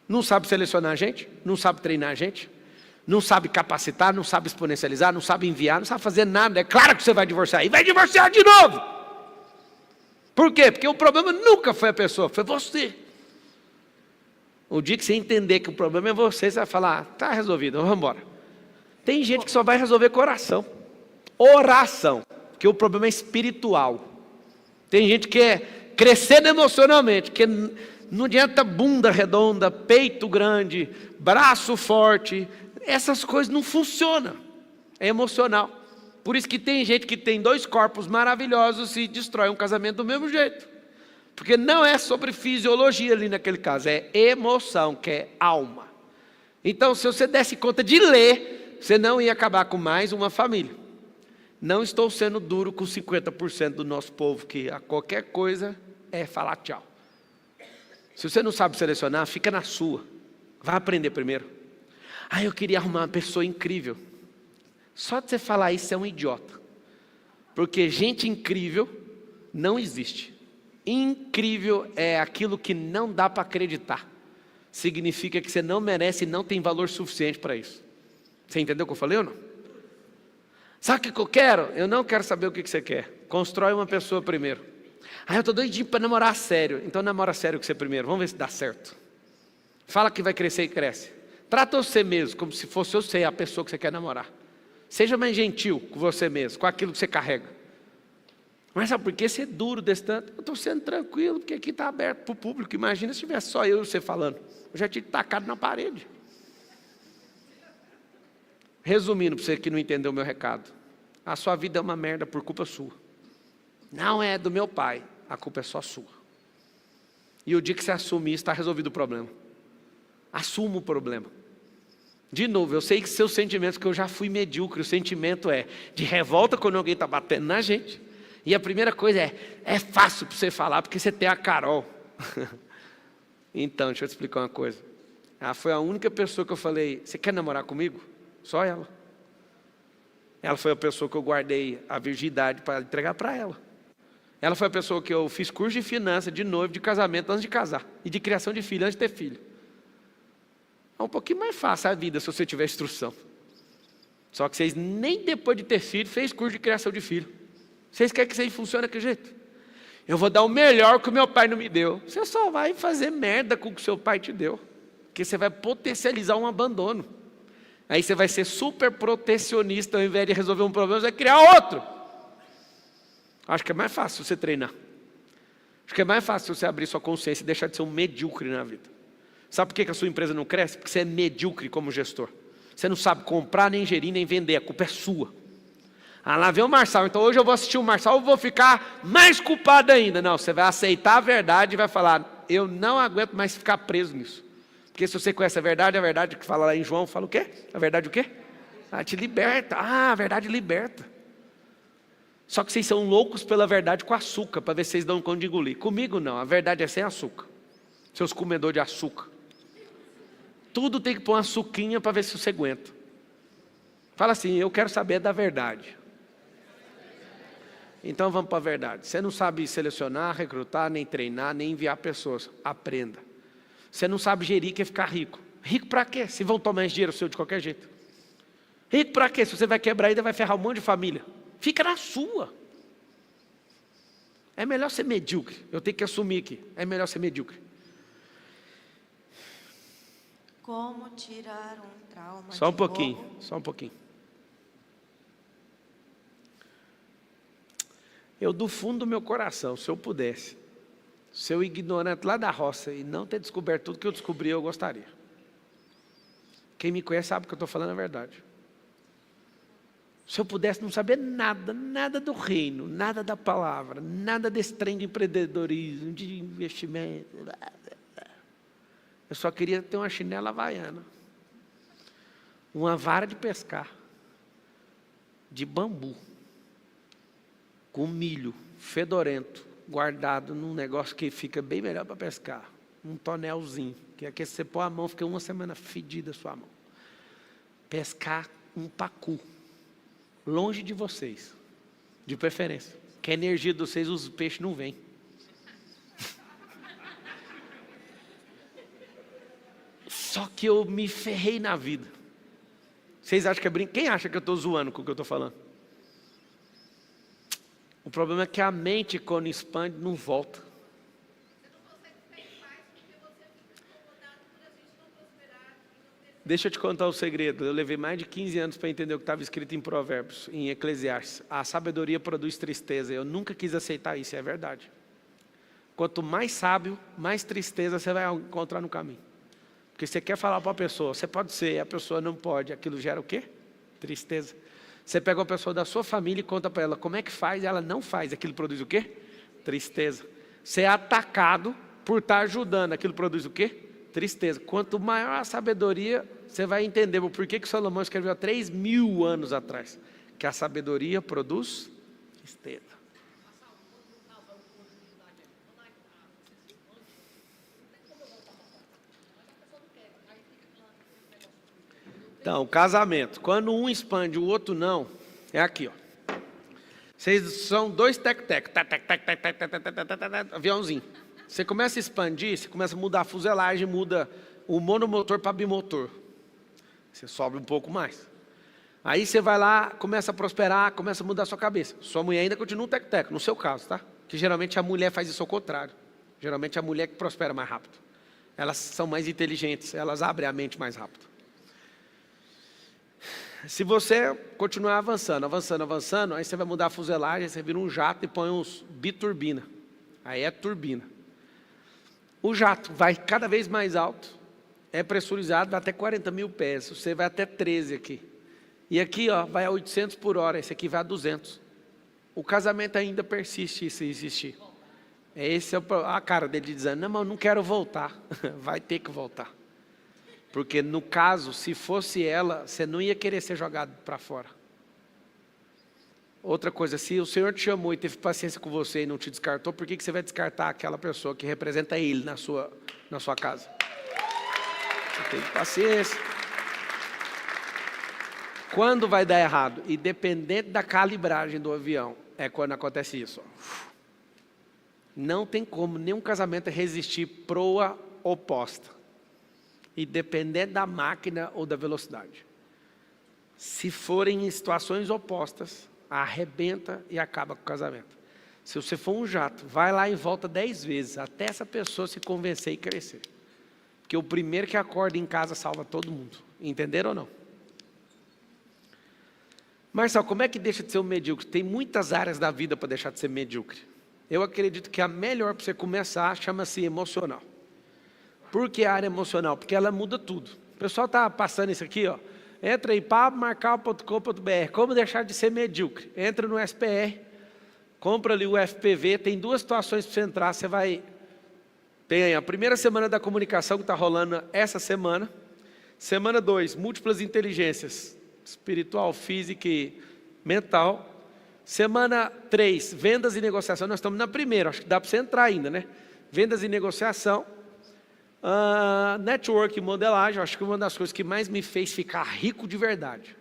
Não sabe selecionar a gente? Não sabe treinar a gente? Não sabe capacitar, não sabe exponencializar, não sabe enviar, não sabe fazer nada. É claro que você vai divorciar. E vai divorciar de novo. Por quê? Porque o problema nunca foi a pessoa, foi você. O dia que você entender que o problema é você, você vai falar, está resolvido, vamos embora. Tem gente que só vai resolver com oração. Oração. Porque o problema é espiritual. Tem gente que é crescendo emocionalmente, que não adianta bunda redonda, peito grande, braço forte. Essas coisas não funcionam, é emocional. Por isso que tem gente que tem 2 corpos maravilhosos e destrói um casamento do mesmo jeito. Porque não é sobre fisiologia ali naquele caso, é emoção, que é alma. Então, se você desse conta de ler, você não ia acabar com mais uma família. Não estou sendo duro com 50% do nosso povo, que a qualquer coisa é falar tchau. Se você não sabe selecionar, fica na sua. Vai aprender primeiro. Eu queria arrumar uma pessoa incrível. Só de você falar isso é um idiota. Porque gente incrível não existe. Incrível é aquilo que não dá para acreditar. Significa que você não merece e não tem valor suficiente para isso. Você entendeu o que eu falei ou não? Sabe o que eu quero? Eu não quero saber o que você quer. Constrói uma pessoa primeiro. Eu estou doidinho para namorar sério. Então namora sério com você primeiro. Vamos ver se dá certo. Fala que vai crescer e cresce. Trata você mesmo como se fosse você a pessoa que você quer namorar. Seja mais gentil com você mesmo, com aquilo que você carrega. Mas sabe por que ser duro desse tanto? Eu estou sendo tranquilo, porque aqui está aberto para o público. Imagina se tivesse só eu e você falando. Eu já tinha tacado na parede. Resumindo, para você que não entendeu o meu recado. A sua vida é uma merda por culpa sua. Não é do meu pai, a culpa é só sua. E o dia que você assumir isso, está resolvido o problema. Assuma o problema. De novo, eu sei que seus sentimentos, que eu já fui medíocre, o sentimento é de revolta quando alguém está batendo na gente. E a primeira coisa é fácil para você falar, porque você tem a Carol. Então, deixa eu te explicar uma coisa. Ela foi a única pessoa que eu falei, você quer namorar comigo? Só ela. Ela foi a pessoa que eu guardei a virgindade para entregar para ela. Ela foi a pessoa que eu fiz curso de finanças, de noivo, de casamento, antes de casar. E de criação de filho, antes de ter filho. É um pouquinho mais fácil a vida se você tiver instrução. Só que vocês nem depois de ter filho, fez curso de criação de filho. Vocês querem que isso aí funcione daquele jeito? Eu vou dar o melhor que o meu pai não me deu. Você só vai fazer merda com o que o seu pai te deu. Porque você vai potencializar um abandono. Aí você vai ser super protecionista, ao invés de resolver um problema, você vai criar outro. Acho que é mais fácil você treinar. Acho que é mais fácil você abrir sua consciência e deixar de ser um medíocre na vida. Sabe por que a sua empresa não cresce? Porque você é medíocre como gestor. Você não sabe comprar, nem gerir, nem vender. A culpa é sua. Lá vem o Marçal. Então hoje eu vou assistir o Marçal e vou ficar mais culpado ainda. Não, você vai aceitar a verdade e vai falar, eu não aguento mais ficar preso nisso. Porque se você conhece a verdade que fala lá em João, fala o quê? A verdade o quê? Te liberta. A verdade liberta. Só que vocês são loucos pela verdade com açúcar, para ver se vocês dão conta de engolir. Comigo não, a verdade é sem açúcar. Seus comedores de açúcar. Tudo tem que pôr uma açuquinha para ver se você aguenta. Fala assim, eu quero saber da verdade. Então vamos para a verdade. Você não sabe selecionar, recrutar, nem treinar, nem enviar pessoas. Aprenda. Você não sabe gerir, quer ficar rico. Rico para quê? Se vão tomar esse dinheiro seu de qualquer jeito. Rico para quê? Se você vai quebrar ainda, vai ferrar um monte de família. Fica na sua. É melhor ser medíocre. Eu tenho que assumir aqui. É melhor ser medíocre. Como tirar um trauma Só um de pouquinho, roubo? só um pouquinho. Eu, do fundo do meu coração, se eu pudesse, ser o ignorante lá da roça e não ter descoberto tudo que eu descobri, eu gostaria. Quem me conhece sabe que eu estou falando a verdade. Se eu pudesse não saber nada, nada do reino, nada da palavra, nada desse trem de empreendedorismo, de investimento. Eu só queria ter uma chinela havaiana, uma vara de pescar, de bambu, com milho fedorento, guardado num negócio que fica bem melhor para pescar. Um tonelzinho, que é que você põe a mão, fica uma semana fedida a sua mão. Pescar um pacu, longe de vocês, de preferência. Que a energia de vocês, os peixes não vêm. Só que eu me ferrei na vida. Vocês acham que é brincadeira? Quem acha que eu estou zoando com o que eu estou falando? O problema é que a mente, quando expande, não volta. Deixa eu te contar o segredo. Eu levei mais de 15 anos para entender o que estava escrito em Provérbios, em Eclesiastes. A sabedoria produz tristeza. Eu nunca quis aceitar isso, é verdade. Quanto mais sábio, mais tristeza você vai encontrar no caminho. Porque você quer falar para a pessoa, você pode ser, a pessoa não pode. Aquilo gera o quê? Tristeza. Você pega uma pessoa da sua família e conta para ela como é que faz, ela não faz. Aquilo produz o quê? Tristeza. Você é atacado por estar ajudando. Aquilo produz o quê? Tristeza. Quanto maior a sabedoria, você vai entender o porquê que Salomão escreveu há 3.000 anos atrás. Que a sabedoria produz tristeza. Então, casamento. Quando um expande, o outro não, é aqui, ó. Vocês são dois tec-tec, aviãozinho. Você começa a expandir, você começa a mudar a fuselagem, muda o monomotor para bimotor. Você sobe um pouco mais. Aí você vai lá, começa a prosperar, começa a mudar a sua cabeça. Sua mulher ainda continua um tec-tec, no seu caso, tá? Que geralmente a mulher faz isso ao contrário. Geralmente a mulher que prospera mais rápido. Elas são mais inteligentes, elas abrem a mente mais rápido. Se você continuar avançando, aí você vai mudar a fuselagem, você vira um jato e põe uns biturbina. Aí é turbina. O jato vai cada vez mais alto, é pressurizado, vai até 40 mil pés, você vai até 13 aqui. E aqui, ó, vai a 800 por hora, esse aqui vai a 200. O casamento ainda persiste se existir. Esse é a cara dele dizendo, não, mas eu não quero voltar. Vai ter que voltar. Porque no caso, se fosse ela, você não ia querer ser jogado para fora. Outra coisa, se o Senhor te chamou e teve paciência com você e não te descartou, por que você vai descartar aquela pessoa que representa Ele na sua casa? Você teve paciência. Quando vai dar errado? E dependente da calibragem do avião, é quando acontece isso. Não tem como nenhum casamento resistir proa oposta. E dependendo da máquina ou da velocidade. Se forem em situações opostas, arrebenta e acaba com o casamento. Se você for um jato, vai lá e volta 10 vezes, até essa pessoa se convencer e crescer. Porque o primeiro que acorda em casa salva todo mundo. Entenderam ou não? Marcelo, como é que deixa de ser um medíocre? Tem muitas áreas da vida para deixar de ser medíocre. Eu acredito que a melhor para você começar chama-se emocional. Por que a área emocional? Porque ela muda tudo. O pessoal está passando isso aqui, ó. Entra em pablomarcal.com.br. Como deixar de ser medíocre? Entra no SPR, compra ali o FPV. Tem duas situações para você entrar. Você vai... Tem a primeira semana da comunicação que está rolando essa semana. Semana 2, múltiplas inteligências. Espiritual, física e mental. Semana 3, vendas e negociação. Nós estamos na primeira, acho que dá para você entrar ainda, né? Vendas e negociação. Network e modelagem, acho que uma das coisas que mais me fez ficar rico de verdade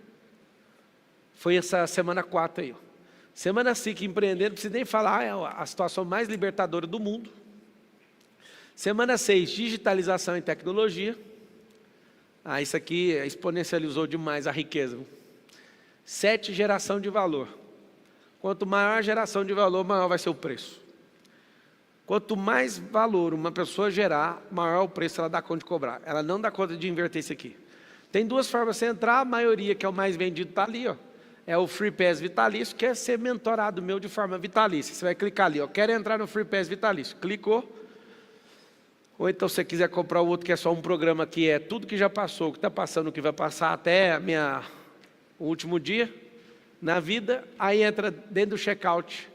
foi essa semana 4 aí. Ó. Semana 5, empreendendo, não preciso nem falar, é a situação mais libertadora do mundo. Semana 6, digitalização e tecnologia. Isso aqui exponencializou demais a riqueza. 7, geração de valor. Quanto maior a geração de valor, maior vai ser o preço. Quanto mais valor uma pessoa gerar, maior o preço ela dá conta de cobrar. Ela não dá conta de inverter isso aqui. Tem duas formas de você entrar, a maioria que é o mais vendido está ali, ó. É o Free Pass vitalício, que é ser mentorado meu de forma vitalícia. Você vai clicar ali, ó, quero entrar no Free Pass vitalício. Clicou. Ou então, se você quiser comprar o outro, que é só um programa que é tudo que já passou, que está passando, o que vai passar até o último dia na vida, aí entra dentro do checkout,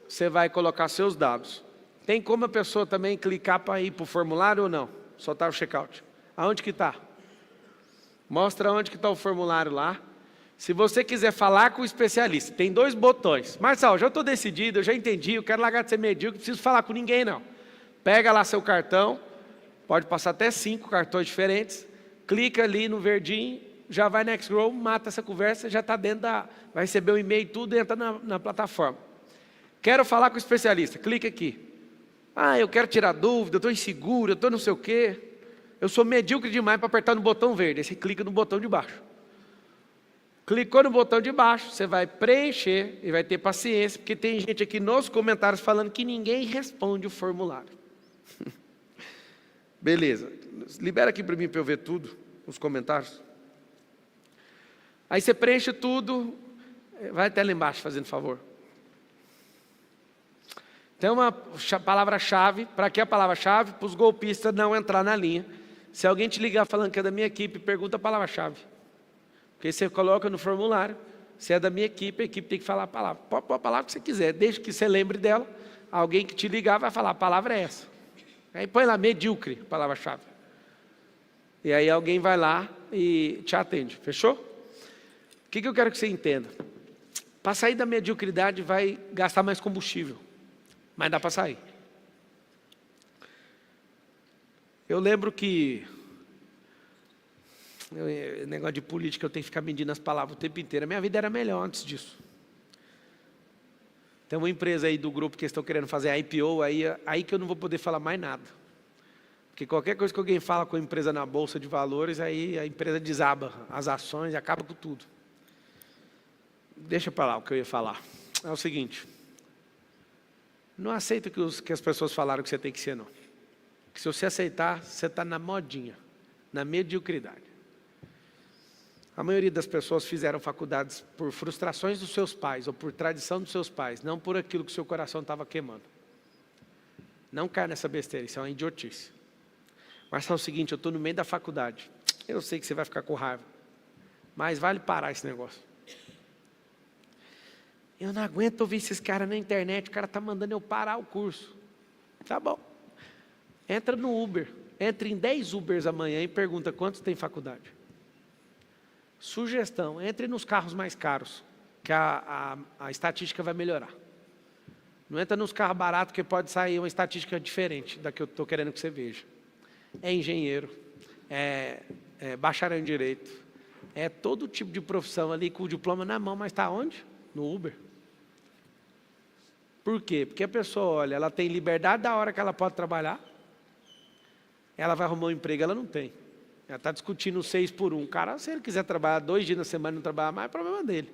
você vai colocar seus dados. Tem como a pessoa também clicar para ir para o formulário ou não? Só está o checkout. Aonde que está? Mostra onde que está o formulário lá. Se você quiser falar com o especialista, tem 2 botões. Marcelo, já estou decidido, eu já entendi, eu quero largar de ser medíocre, não preciso falar com ninguém não. Pega lá seu cartão, pode passar até 5 cartões diferentes, clica ali no verdinho, já vai no Xgrow, mata essa conversa, já está dentro vai receber o e-mail e tudo, entra na plataforma. Quero falar com o especialista, clica aqui. Eu quero tirar dúvida, eu estou inseguro, eu estou não sei o quê. Eu sou medíocre demais para apertar no botão verde, aí você clica no botão de baixo. Clicou no botão de baixo, você vai preencher e vai ter paciência, porque tem gente aqui nos comentários falando que ninguém responde o formulário. Beleza, libera aqui para mim para eu ver tudo, os comentários. Aí você preenche tudo, vai até lá embaixo fazendo favor. Tem uma palavra-chave, para que a palavra-chave? Para os golpistas não entrar na linha. Se alguém te ligar falando que é da minha equipe, pergunta a palavra-chave. Porque você coloca no formulário, se é da minha equipe, a equipe tem que falar a palavra. Pode pôr a palavra que você quiser, desde que você lembre dela, alguém que te ligar vai falar, a palavra é essa. Aí põe lá, medíocre, palavra-chave. E aí alguém vai lá e te atende, fechou? O que eu quero que você entenda? Para sair da mediocridade vai gastar mais combustível, mas dá para sair. Eu lembro que negócio de política, eu tenho que ficar medindo as palavras o tempo inteiro. A minha vida era melhor antes disso. Tem uma empresa aí do grupo que estão querendo fazer IPO, aí que eu não vou poder falar mais nada. Porque qualquer coisa que alguém fala com a empresa na bolsa de valores, aí a empresa desaba as ações e acaba com tudo. Deixa para lá o que eu ia falar. É o seguinte, não aceita que as pessoas falaram que você tem que ser, não. Que se você aceitar, você está na modinha, na mediocridade. A maioria das pessoas fizeram faculdades por frustrações dos seus pais ou por tradição dos seus pais, não por aquilo que o seu coração estava queimando. Não cai nessa besteira, isso é uma idiotice. Mas é o seguinte, eu estou no meio da faculdade, eu sei que você vai ficar com raiva, mas vale parar esse negócio. Eu não aguento ouvir esses caras na internet, o cara está mandando eu parar o curso. Tá bom. Entra no Uber, entra em 10 Ubers amanhã e pergunta quantos tem faculdade. Sugestão, entre nos carros mais caros, que a estatística vai melhorar. Não entra nos carros baratos, que pode sair uma estatística diferente da que eu estou querendo que você veja. É engenheiro, é bacharel em direito, é todo tipo de profissão ali com o diploma na mão, mas está onde? No Uber. Por quê? Porque a pessoa, olha, ela tem liberdade da hora que ela pode trabalhar, ela vai arrumar um emprego, ela não tem. Ela está discutindo 6 por 1. Cara, se ele quiser trabalhar 2 dias na semana e não trabalhar mais, é problema dele.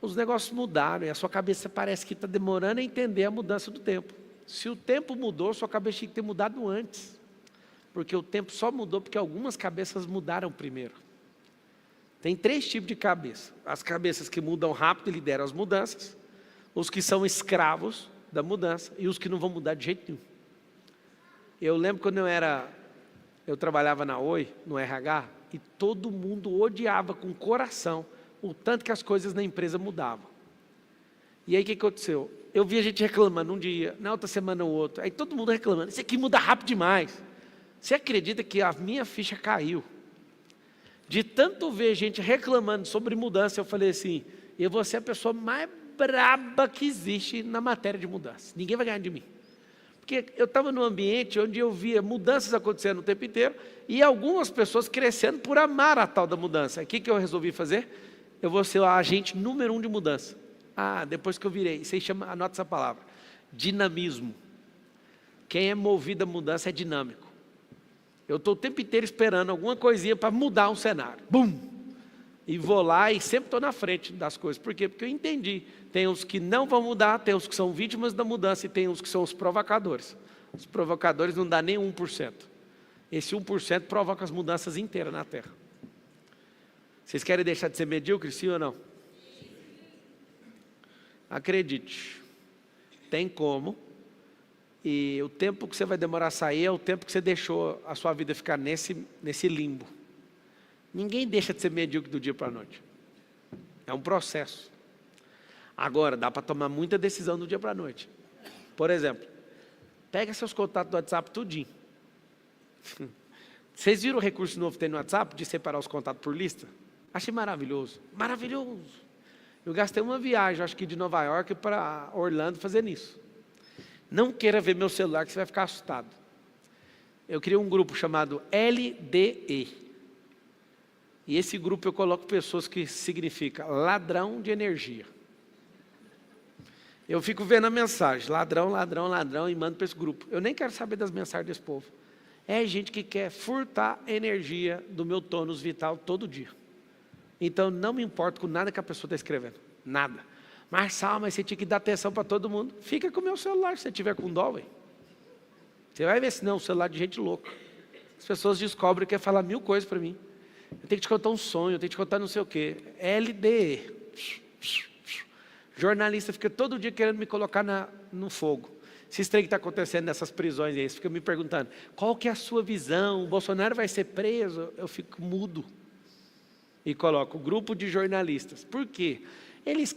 Os negócios mudaram e a sua cabeça parece que está demorando a entender a mudança do tempo. Se o tempo mudou, sua cabeça tinha que ter mudado antes. Porque o tempo só mudou porque algumas cabeças mudaram primeiro. Tem 3 tipos de cabeça. As cabeças que mudam rápido e lideram as mudanças, os que são escravos da mudança e os que não vão mudar de jeito nenhum. Eu lembro quando eu trabalhava na Oi, no RH, e todo mundo odiava com o coração o tanto que as coisas na empresa mudavam. E aí o que aconteceu? Eu via gente reclamando um dia, na outra semana o outro, aí todo mundo reclamando, isso aqui muda rápido demais. Você acredita que a minha ficha caiu? De tanto ver gente reclamando sobre mudança, eu falei assim, E eu vou ser a pessoa mais braba que existe na matéria de mudança. Ninguém vai ganhar de mim. Porque eu estava num ambiente onde eu via mudanças acontecendo o tempo inteiro e algumas pessoas crescendo por amar a tal da mudança. O que eu resolvi fazer? Eu vou ser o agente número 1 de mudança. Depois que eu virei, você chama, anota essa palavra, dinamismo. Quem é movido a mudança é dinâmico. Eu estou o tempo inteiro esperando alguma coisinha para mudar um cenário. Bum! E vou lá e sempre estou na frente das coisas. Por quê? Porque eu entendi. Tem os que não vão mudar, tem os que são vítimas da mudança e tem os que são os provocadores. Os provocadores não dão nem 1%. Esse 1% provoca as mudanças inteiras na Terra. Vocês querem deixar de ser medíocres, sim ou não? Acredite. Tem como. E o tempo que você vai demorar a sair é o tempo que você deixou a sua vida ficar nesse limbo. Ninguém deixa de ser medíocre do dia para a noite. É um processo. Agora, dá para tomar muita decisão do dia para a noite. Por exemplo, pega seus contatos do WhatsApp tudinho. Vocês viram o recurso novo que tem no WhatsApp de separar os contatos por lista? Achei maravilhoso. Maravilhoso. Eu gastei uma viagem, acho que de Nova York para Orlando fazendo isso. Não queira ver meu celular que você vai ficar assustado. Eu criei um grupo chamado LDE. E esse grupo eu coloco pessoas que significa ladrão de energia. Eu fico vendo a mensagem, ladrão, ladrão, ladrão, e mando para esse grupo. Eu nem quero saber das mensagens desse povo. É gente que quer furtar energia do meu tônus vital todo dia. Então não me importo com nada que a pessoa está escrevendo. Nada. Marçal, mas você tinha que dar atenção para todo mundo. Fica com o meu celular se você tiver com dó, ué. Você vai ver se não é um celular de gente louca. As pessoas descobrem que quer falar 1000 coisas para mim. Eu tenho que te contar um sonho, eu tenho que te contar não sei o quê. LDE. Jornalista fica todo dia querendo me colocar no fogo. Esse trem que está acontecendo nessas prisões aí, você fica me perguntando, qual que é a sua visão? O Bolsonaro vai ser preso? Eu fico mudo. E coloco grupo de jornalistas. Por quê? Eles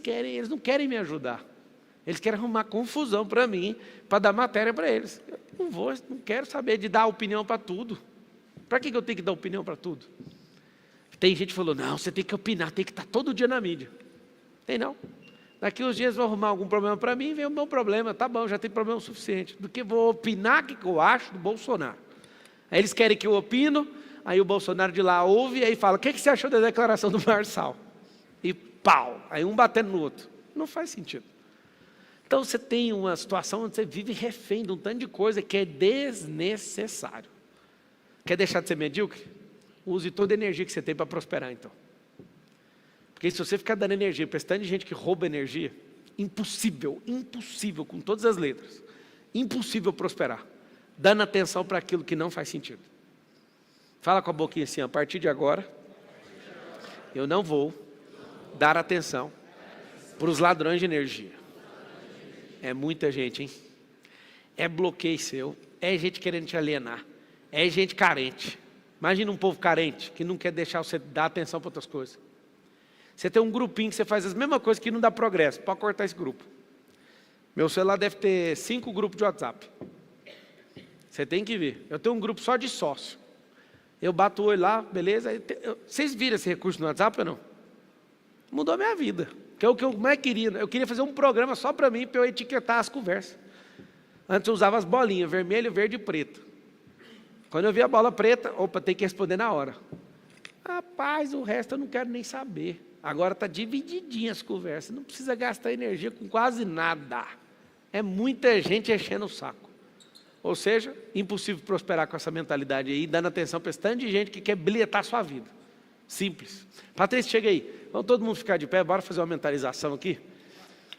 não querem me ajudar. Eles querem arrumar confusão para mim, para dar matéria para eles. Eu não quero saber de dar opinião para tudo. Para que eu tenho que dar opinião para tudo? Tem gente que falou, não, você tem que opinar, tem que estar todo dia na mídia. Tem não. Daqui uns dias vão arrumar algum problema para mim, vem o meu problema, tá bom, já tem problema suficiente. Do que vou opinar o que eu acho do Bolsonaro. Aí eles querem que eu opino, aí o Bolsonaro de lá ouve e aí fala, o que você achou da declaração do Marçal? E pau, aí um batendo no outro. Não faz sentido. Então você tem uma situação onde você vive refém de um tanto de coisa que é desnecessário. Quer deixar de ser medíocre? Use toda a energia que você tem para prosperar, então. Porque se você ficar dando energia para esse tanto de gente que rouba energia, impossível, impossível, com todas as letras, impossível prosperar, dando atenção para aquilo que não faz sentido. Fala com a boquinha assim, a partir de agora, eu não vou dar atenção para os ladrões de energia. É muita gente, hein? É bloqueio seu, é gente querendo te alienar, é gente carente. Imagina um povo carente, que não quer deixar você dar atenção para outras coisas. Você tem um grupinho que você faz as mesmas coisas que não dá progresso, pode cortar esse grupo. Meu celular deve ter 5 grupos de WhatsApp. Você tem que ver. Eu tenho um grupo só de sócio. Eu bato o olho lá, beleza? Vocês viram esse recurso no WhatsApp ou não? Mudou a minha vida. Que é o que eu mais queria. Eu queria fazer um programa só para mim, para eu etiquetar as conversas. Antes eu usava as bolinhas, vermelho, verde e preto. Quando eu vi a bola preta, opa, tem que responder na hora. Rapaz, o resto eu não quero nem saber. Agora está divididinha as conversas. Não precisa gastar energia com quase nada. É muita gente enchendo o saco. Ou seja, impossível prosperar com essa mentalidade aí, dando atenção para esse tanto de gente que quer bilhetar a sua vida. Simples. Patrícia, chega aí. Vamos todo mundo ficar de pé, bora fazer uma mentalização aqui.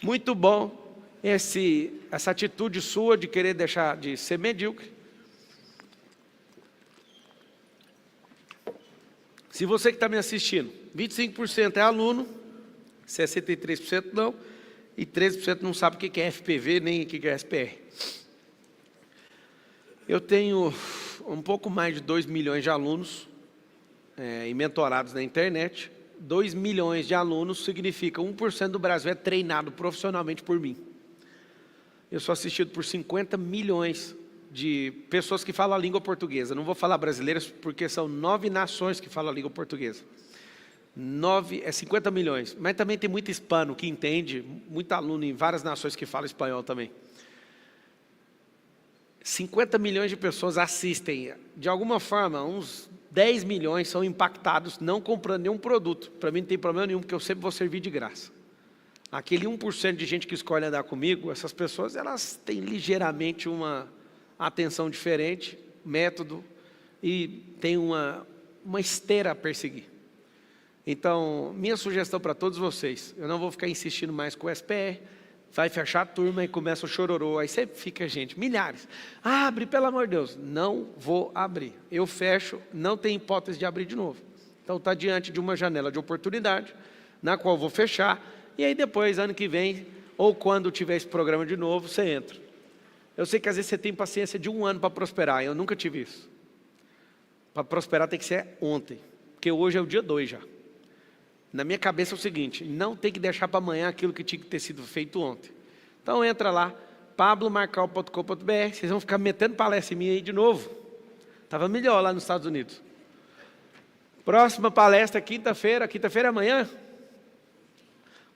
Muito bom essa atitude sua de querer deixar de ser medíocre. Se você que está me assistindo, 25% é aluno, 63% não, e 13% não sabe o que é FPV, nem o que é SPR. Eu tenho um pouco mais de 2 milhões de alunos e mentorados na internet. 2 milhões de alunos significa 1% do Brasil é treinado profissionalmente por mim. Eu sou assistido por 50 milhões de pessoas que falam a língua portuguesa. Não vou falar brasileiras porque são 9 nações que falam a língua portuguesa. 50 milhões. Mas também tem muito hispano que entende, muito aluno em várias nações que falam espanhol também. 50 milhões de pessoas assistem. De alguma forma, uns 10 milhões são impactados não comprando nenhum produto. Para mim não tem problema nenhum, porque eu sempre vou servir de graça. Aquele 1% de gente que escolhe andar comigo, essas pessoas elas têm ligeiramente uma atenção diferente, método, e tem uma esteira a perseguir. Então, minha sugestão para todos vocês, eu não vou ficar insistindo mais com o SPR, vai fechar a turma e começa o chororô, aí sempre fica gente, milhares. Abre, pelo amor de Deus. Não vou abrir. Eu fecho, não tem hipótese de abrir de novo. Então está diante de uma janela de oportunidade, na qual vou fechar, e aí depois, ano que vem, ou quando tiver esse programa de novo, você entra. Eu sei que às vezes você tem paciência de 1 ano para prosperar, eu nunca tive isso. Para prosperar tem que ser ontem, porque hoje é o dia 2 já. Na minha cabeça é o seguinte, não tem que deixar para amanhã aquilo que tinha que ter sido feito ontem. Então entra lá, pablomarcal.com.br, vocês vão ficar metendo palestra em mim aí de novo. Estava melhor lá nos Estados Unidos. Próxima palestra, quinta-feira é amanhã.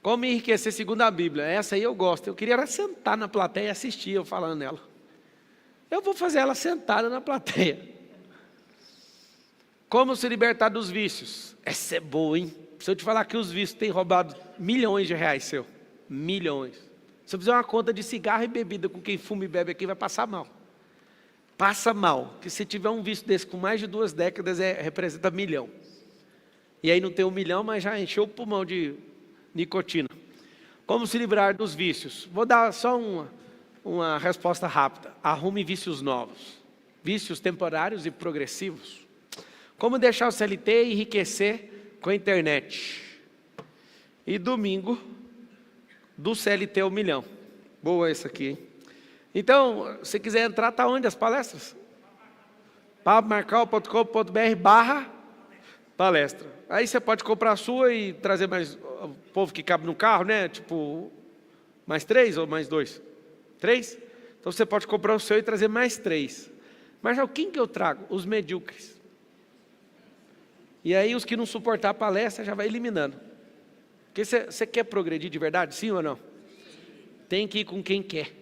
Como enriquecer segundo a Bíblia. Essa aí eu gosto. Eu queria era sentar na plateia e assistir eu falando nela. Eu vou fazer ela sentada na plateia. Como se libertar dos vícios. Essa é boa, hein? Se eu te falar que os vícios têm roubado milhões de reais seu. Milhões. Se eu fizer uma conta de cigarro e bebida com quem fuma e bebe aqui, vai passar mal. Passa mal. Porque se tiver um vício desse com mais de 2 décadas, representa 1 milhão. E aí não tem 1 milhão, mas já encheu o pulmão de nicotina. Como se livrar dos vícios? Vou dar só uma resposta rápida. Arrume vícios novos. Vícios temporários e progressivos. Como deixar o CLT e enriquecer com a internet. E domingo, do CLT ao 1 milhão. Boa essa aqui, hein? Então, se quiser entrar, está onde as palestras? pablomarcal.com.br/palestra. Aí você pode comprar a sua e trazer mais o povo que cabe no carro, né? Tipo, mais 3 ou mais 2? 3? Então você pode comprar o seu e trazer mais 3. Mas já quem que eu trago? Os medíocres. E aí os que não suportar a palestra já vai eliminando. Porque você quer progredir de verdade, sim ou não? Tem que ir com quem quer.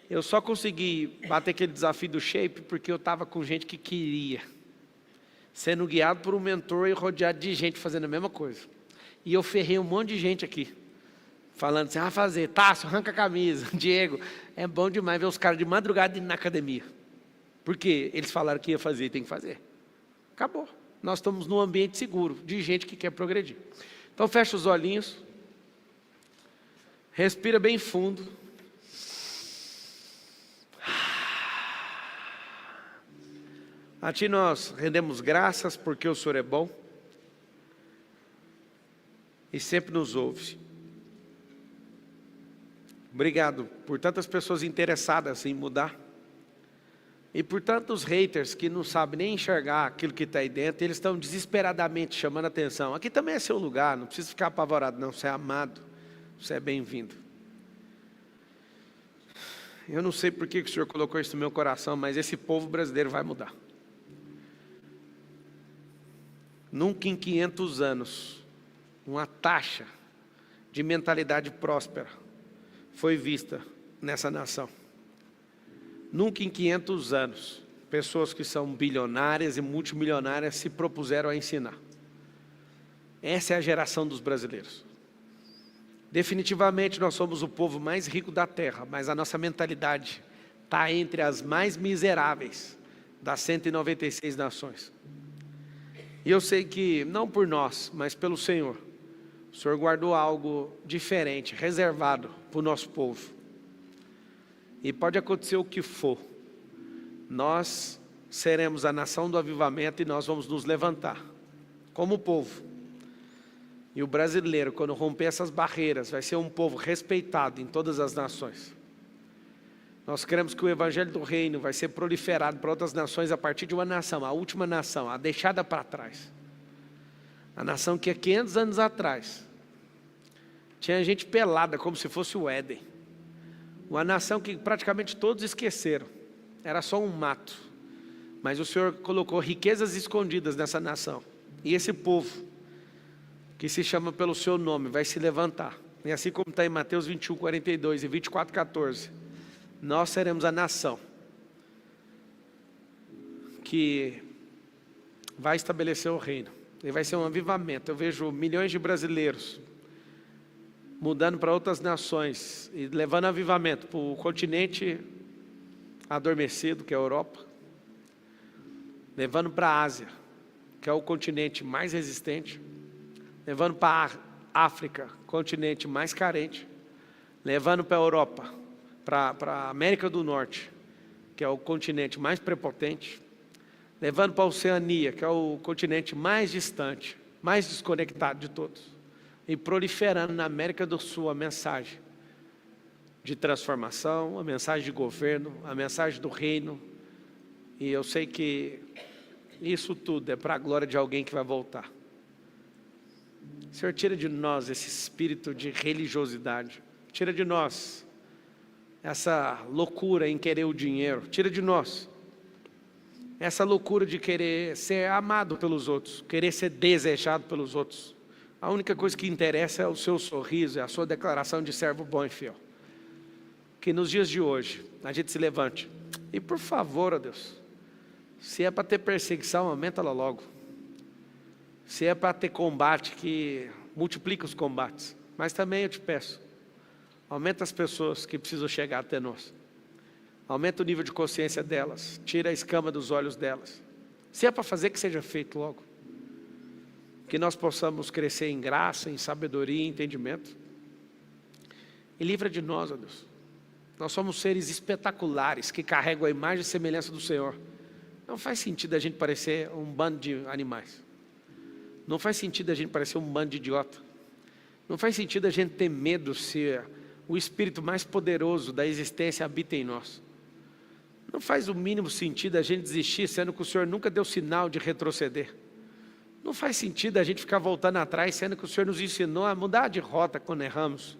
Eu só consegui bater aquele desafio do shape porque eu estava com gente que queria. Sendo guiado por um mentor e rodeado de gente fazendo a mesma coisa. E eu ferrei um monte de gente aqui. Falando assim, fazer, Tássio, arranca a camisa, Diego. É bom demais ver os caras de madrugada indo na academia. Porque eles falaram que ia fazer e tem que fazer. Acabou. Nós estamos num ambiente seguro, de gente que quer progredir. Então fecha os olhinhos. Respira bem fundo. A Ti nós rendemos graças porque o Senhor é bom. E sempre nos ouve. Obrigado por tantas pessoas interessadas em mudar. E por tantos haters que não sabem nem enxergar aquilo que está aí dentro, eles estão desesperadamente chamando a atenção. Aqui também é seu lugar, não precisa ficar apavorado não, você é amado, você é bem-vindo. Eu não sei por que o Senhor colocou isso no meu coração, mas esse povo brasileiro vai mudar. Nunca em 500 anos, uma taxa de mentalidade próspera foi vista nessa nação. Nunca em 500 anos, pessoas que são bilionárias e multimilionárias se propuseram a ensinar. Essa é a geração dos brasileiros. Definitivamente nós somos o povo mais rico da terra, mas a nossa mentalidade está entre as mais miseráveis das 196 nações. E eu sei que, não por nós, mas pelo Senhor, o Senhor guardou algo diferente, reservado para o nosso povo. E pode acontecer o que for, nós seremos a nação do avivamento e nós vamos nos levantar, como povo. E o brasileiro, quando romper essas barreiras, vai ser um povo respeitado em todas as nações. Nós queremos que o evangelho do reino vai ser proliferado para outras nações a partir de uma nação, a última nação, a deixada para trás. A nação que há 500 anos atrás tinha gente pelada como se fosse o Éden. Uma nação que praticamente todos esqueceram. Era só um mato. Mas o Senhor colocou riquezas escondidas nessa nação. E esse povo que se chama pelo seu nome, vai se levantar. E assim como está em Mateus 21, 42 e 24, 14, nós seremos a nação que vai estabelecer o reino. E vai ser um avivamento. Eu vejo milhões de brasileiros mudando para outras nações e levando avivamento para o continente adormecido, que é a Europa, levando para a Ásia, que é o continente mais resistente, levando para a África, continente mais carente, levando para a Europa, para a América do Norte, que é o continente mais prepotente, levando para a Oceania, que é o continente mais distante, mais desconectado de todos, e proliferando na América do Sul a mensagem de transformação, a mensagem de governo, a mensagem do reino. E eu sei que isso tudo é para a glória de alguém que vai voltar. Senhor, tira de nós esse espírito de religiosidade, tira de nós essa loucura em querer o dinheiro, tira de nós essa loucura de querer ser amado pelos outros, querer ser desejado pelos outros. A única coisa que interessa é o seu sorriso, é a sua declaração de servo bom e fiel. Que nos dias de hoje a gente se levante. E por favor, ó Deus, se é para ter perseguição, aumenta ela logo. Se é para ter combate, que multiplica os combates. Mas também eu te peço, aumenta as pessoas que precisam chegar até nós. Aumenta o nível de consciência delas, tira a escama dos olhos delas. Se é para fazer, que seja feito logo. Que nós possamos crescer em graça, em sabedoria e entendimento. E livra de nós, ó Deus. Nós somos seres espetaculares que carregam a imagem e semelhança do Senhor. Não faz sentido a gente parecer um bando de animais. Não faz sentido a gente parecer um bando de idiota. Não faz sentido a gente ter medo se o Espírito mais poderoso da existência habita em nós. Não faz o mínimo sentido a gente desistir, sendo que o Senhor nunca deu sinal de retroceder. Não faz sentido a gente ficar voltando atrás, sendo que o Senhor nos ensinou a mudar de rota quando erramos.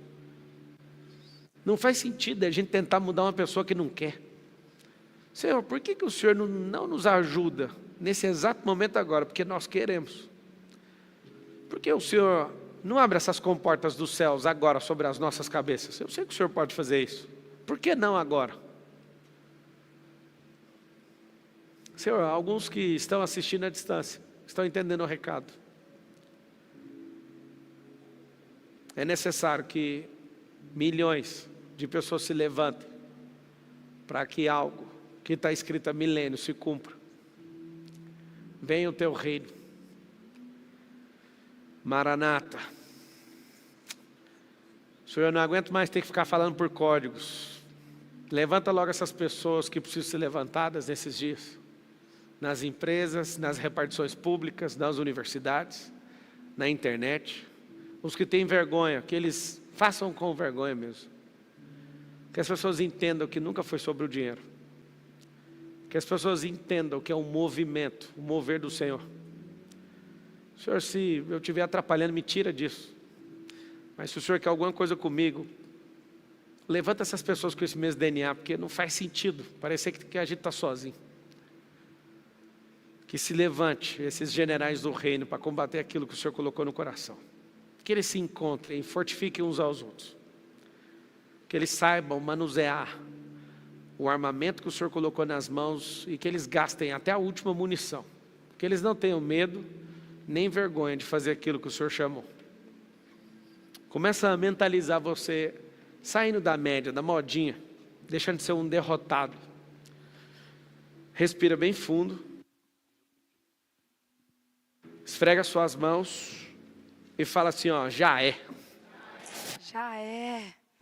Não faz sentido a gente tentar mudar uma pessoa que não quer. Senhor, por que o Senhor não nos ajuda nesse exato momento agora? Porque nós queremos. Porque o Senhor não abre essas comportas dos céus agora sobre as nossas cabeças. Eu sei que o Senhor pode fazer isso. Por que não agora? Senhor, alguns que estão assistindo à distância, estão entendendo o recado. É necessário que milhões de pessoas se levantem para que algo que está escrito há milênios se cumpra. Venha o teu reino. Maranata. Senhor, eu não aguento mais ter que ficar falando por códigos. Levanta logo essas pessoas que precisam ser levantadas nesses dias. Nas empresas, nas repartições públicas, nas universidades, na internet. Os que têm vergonha, que eles façam com vergonha mesmo. Que as pessoas entendam que nunca foi sobre o dinheiro. Que as pessoas entendam que é um movimento, o mover do Senhor. Senhor, se eu estiver atrapalhando, me tira disso. Mas se o Senhor quer alguma coisa comigo, levanta essas pessoas com esse mesmo DNA, porque não faz sentido parecer que a gente está sozinho. Que se levante esses generais do reino para combater aquilo que o Senhor colocou no coração. Que eles se encontrem e fortifiquem uns aos outros. Que eles saibam manusear o armamento que o Senhor colocou nas mãos e que eles gastem até a última munição. Que eles não tenham medo nem vergonha de fazer aquilo que o Senhor chamou. Começa a mentalizar você saindo da média, da modinha, deixando de ser um derrotado. Respira bem fundo. Esfrega suas mãos e fala assim, ó, já é. Já é.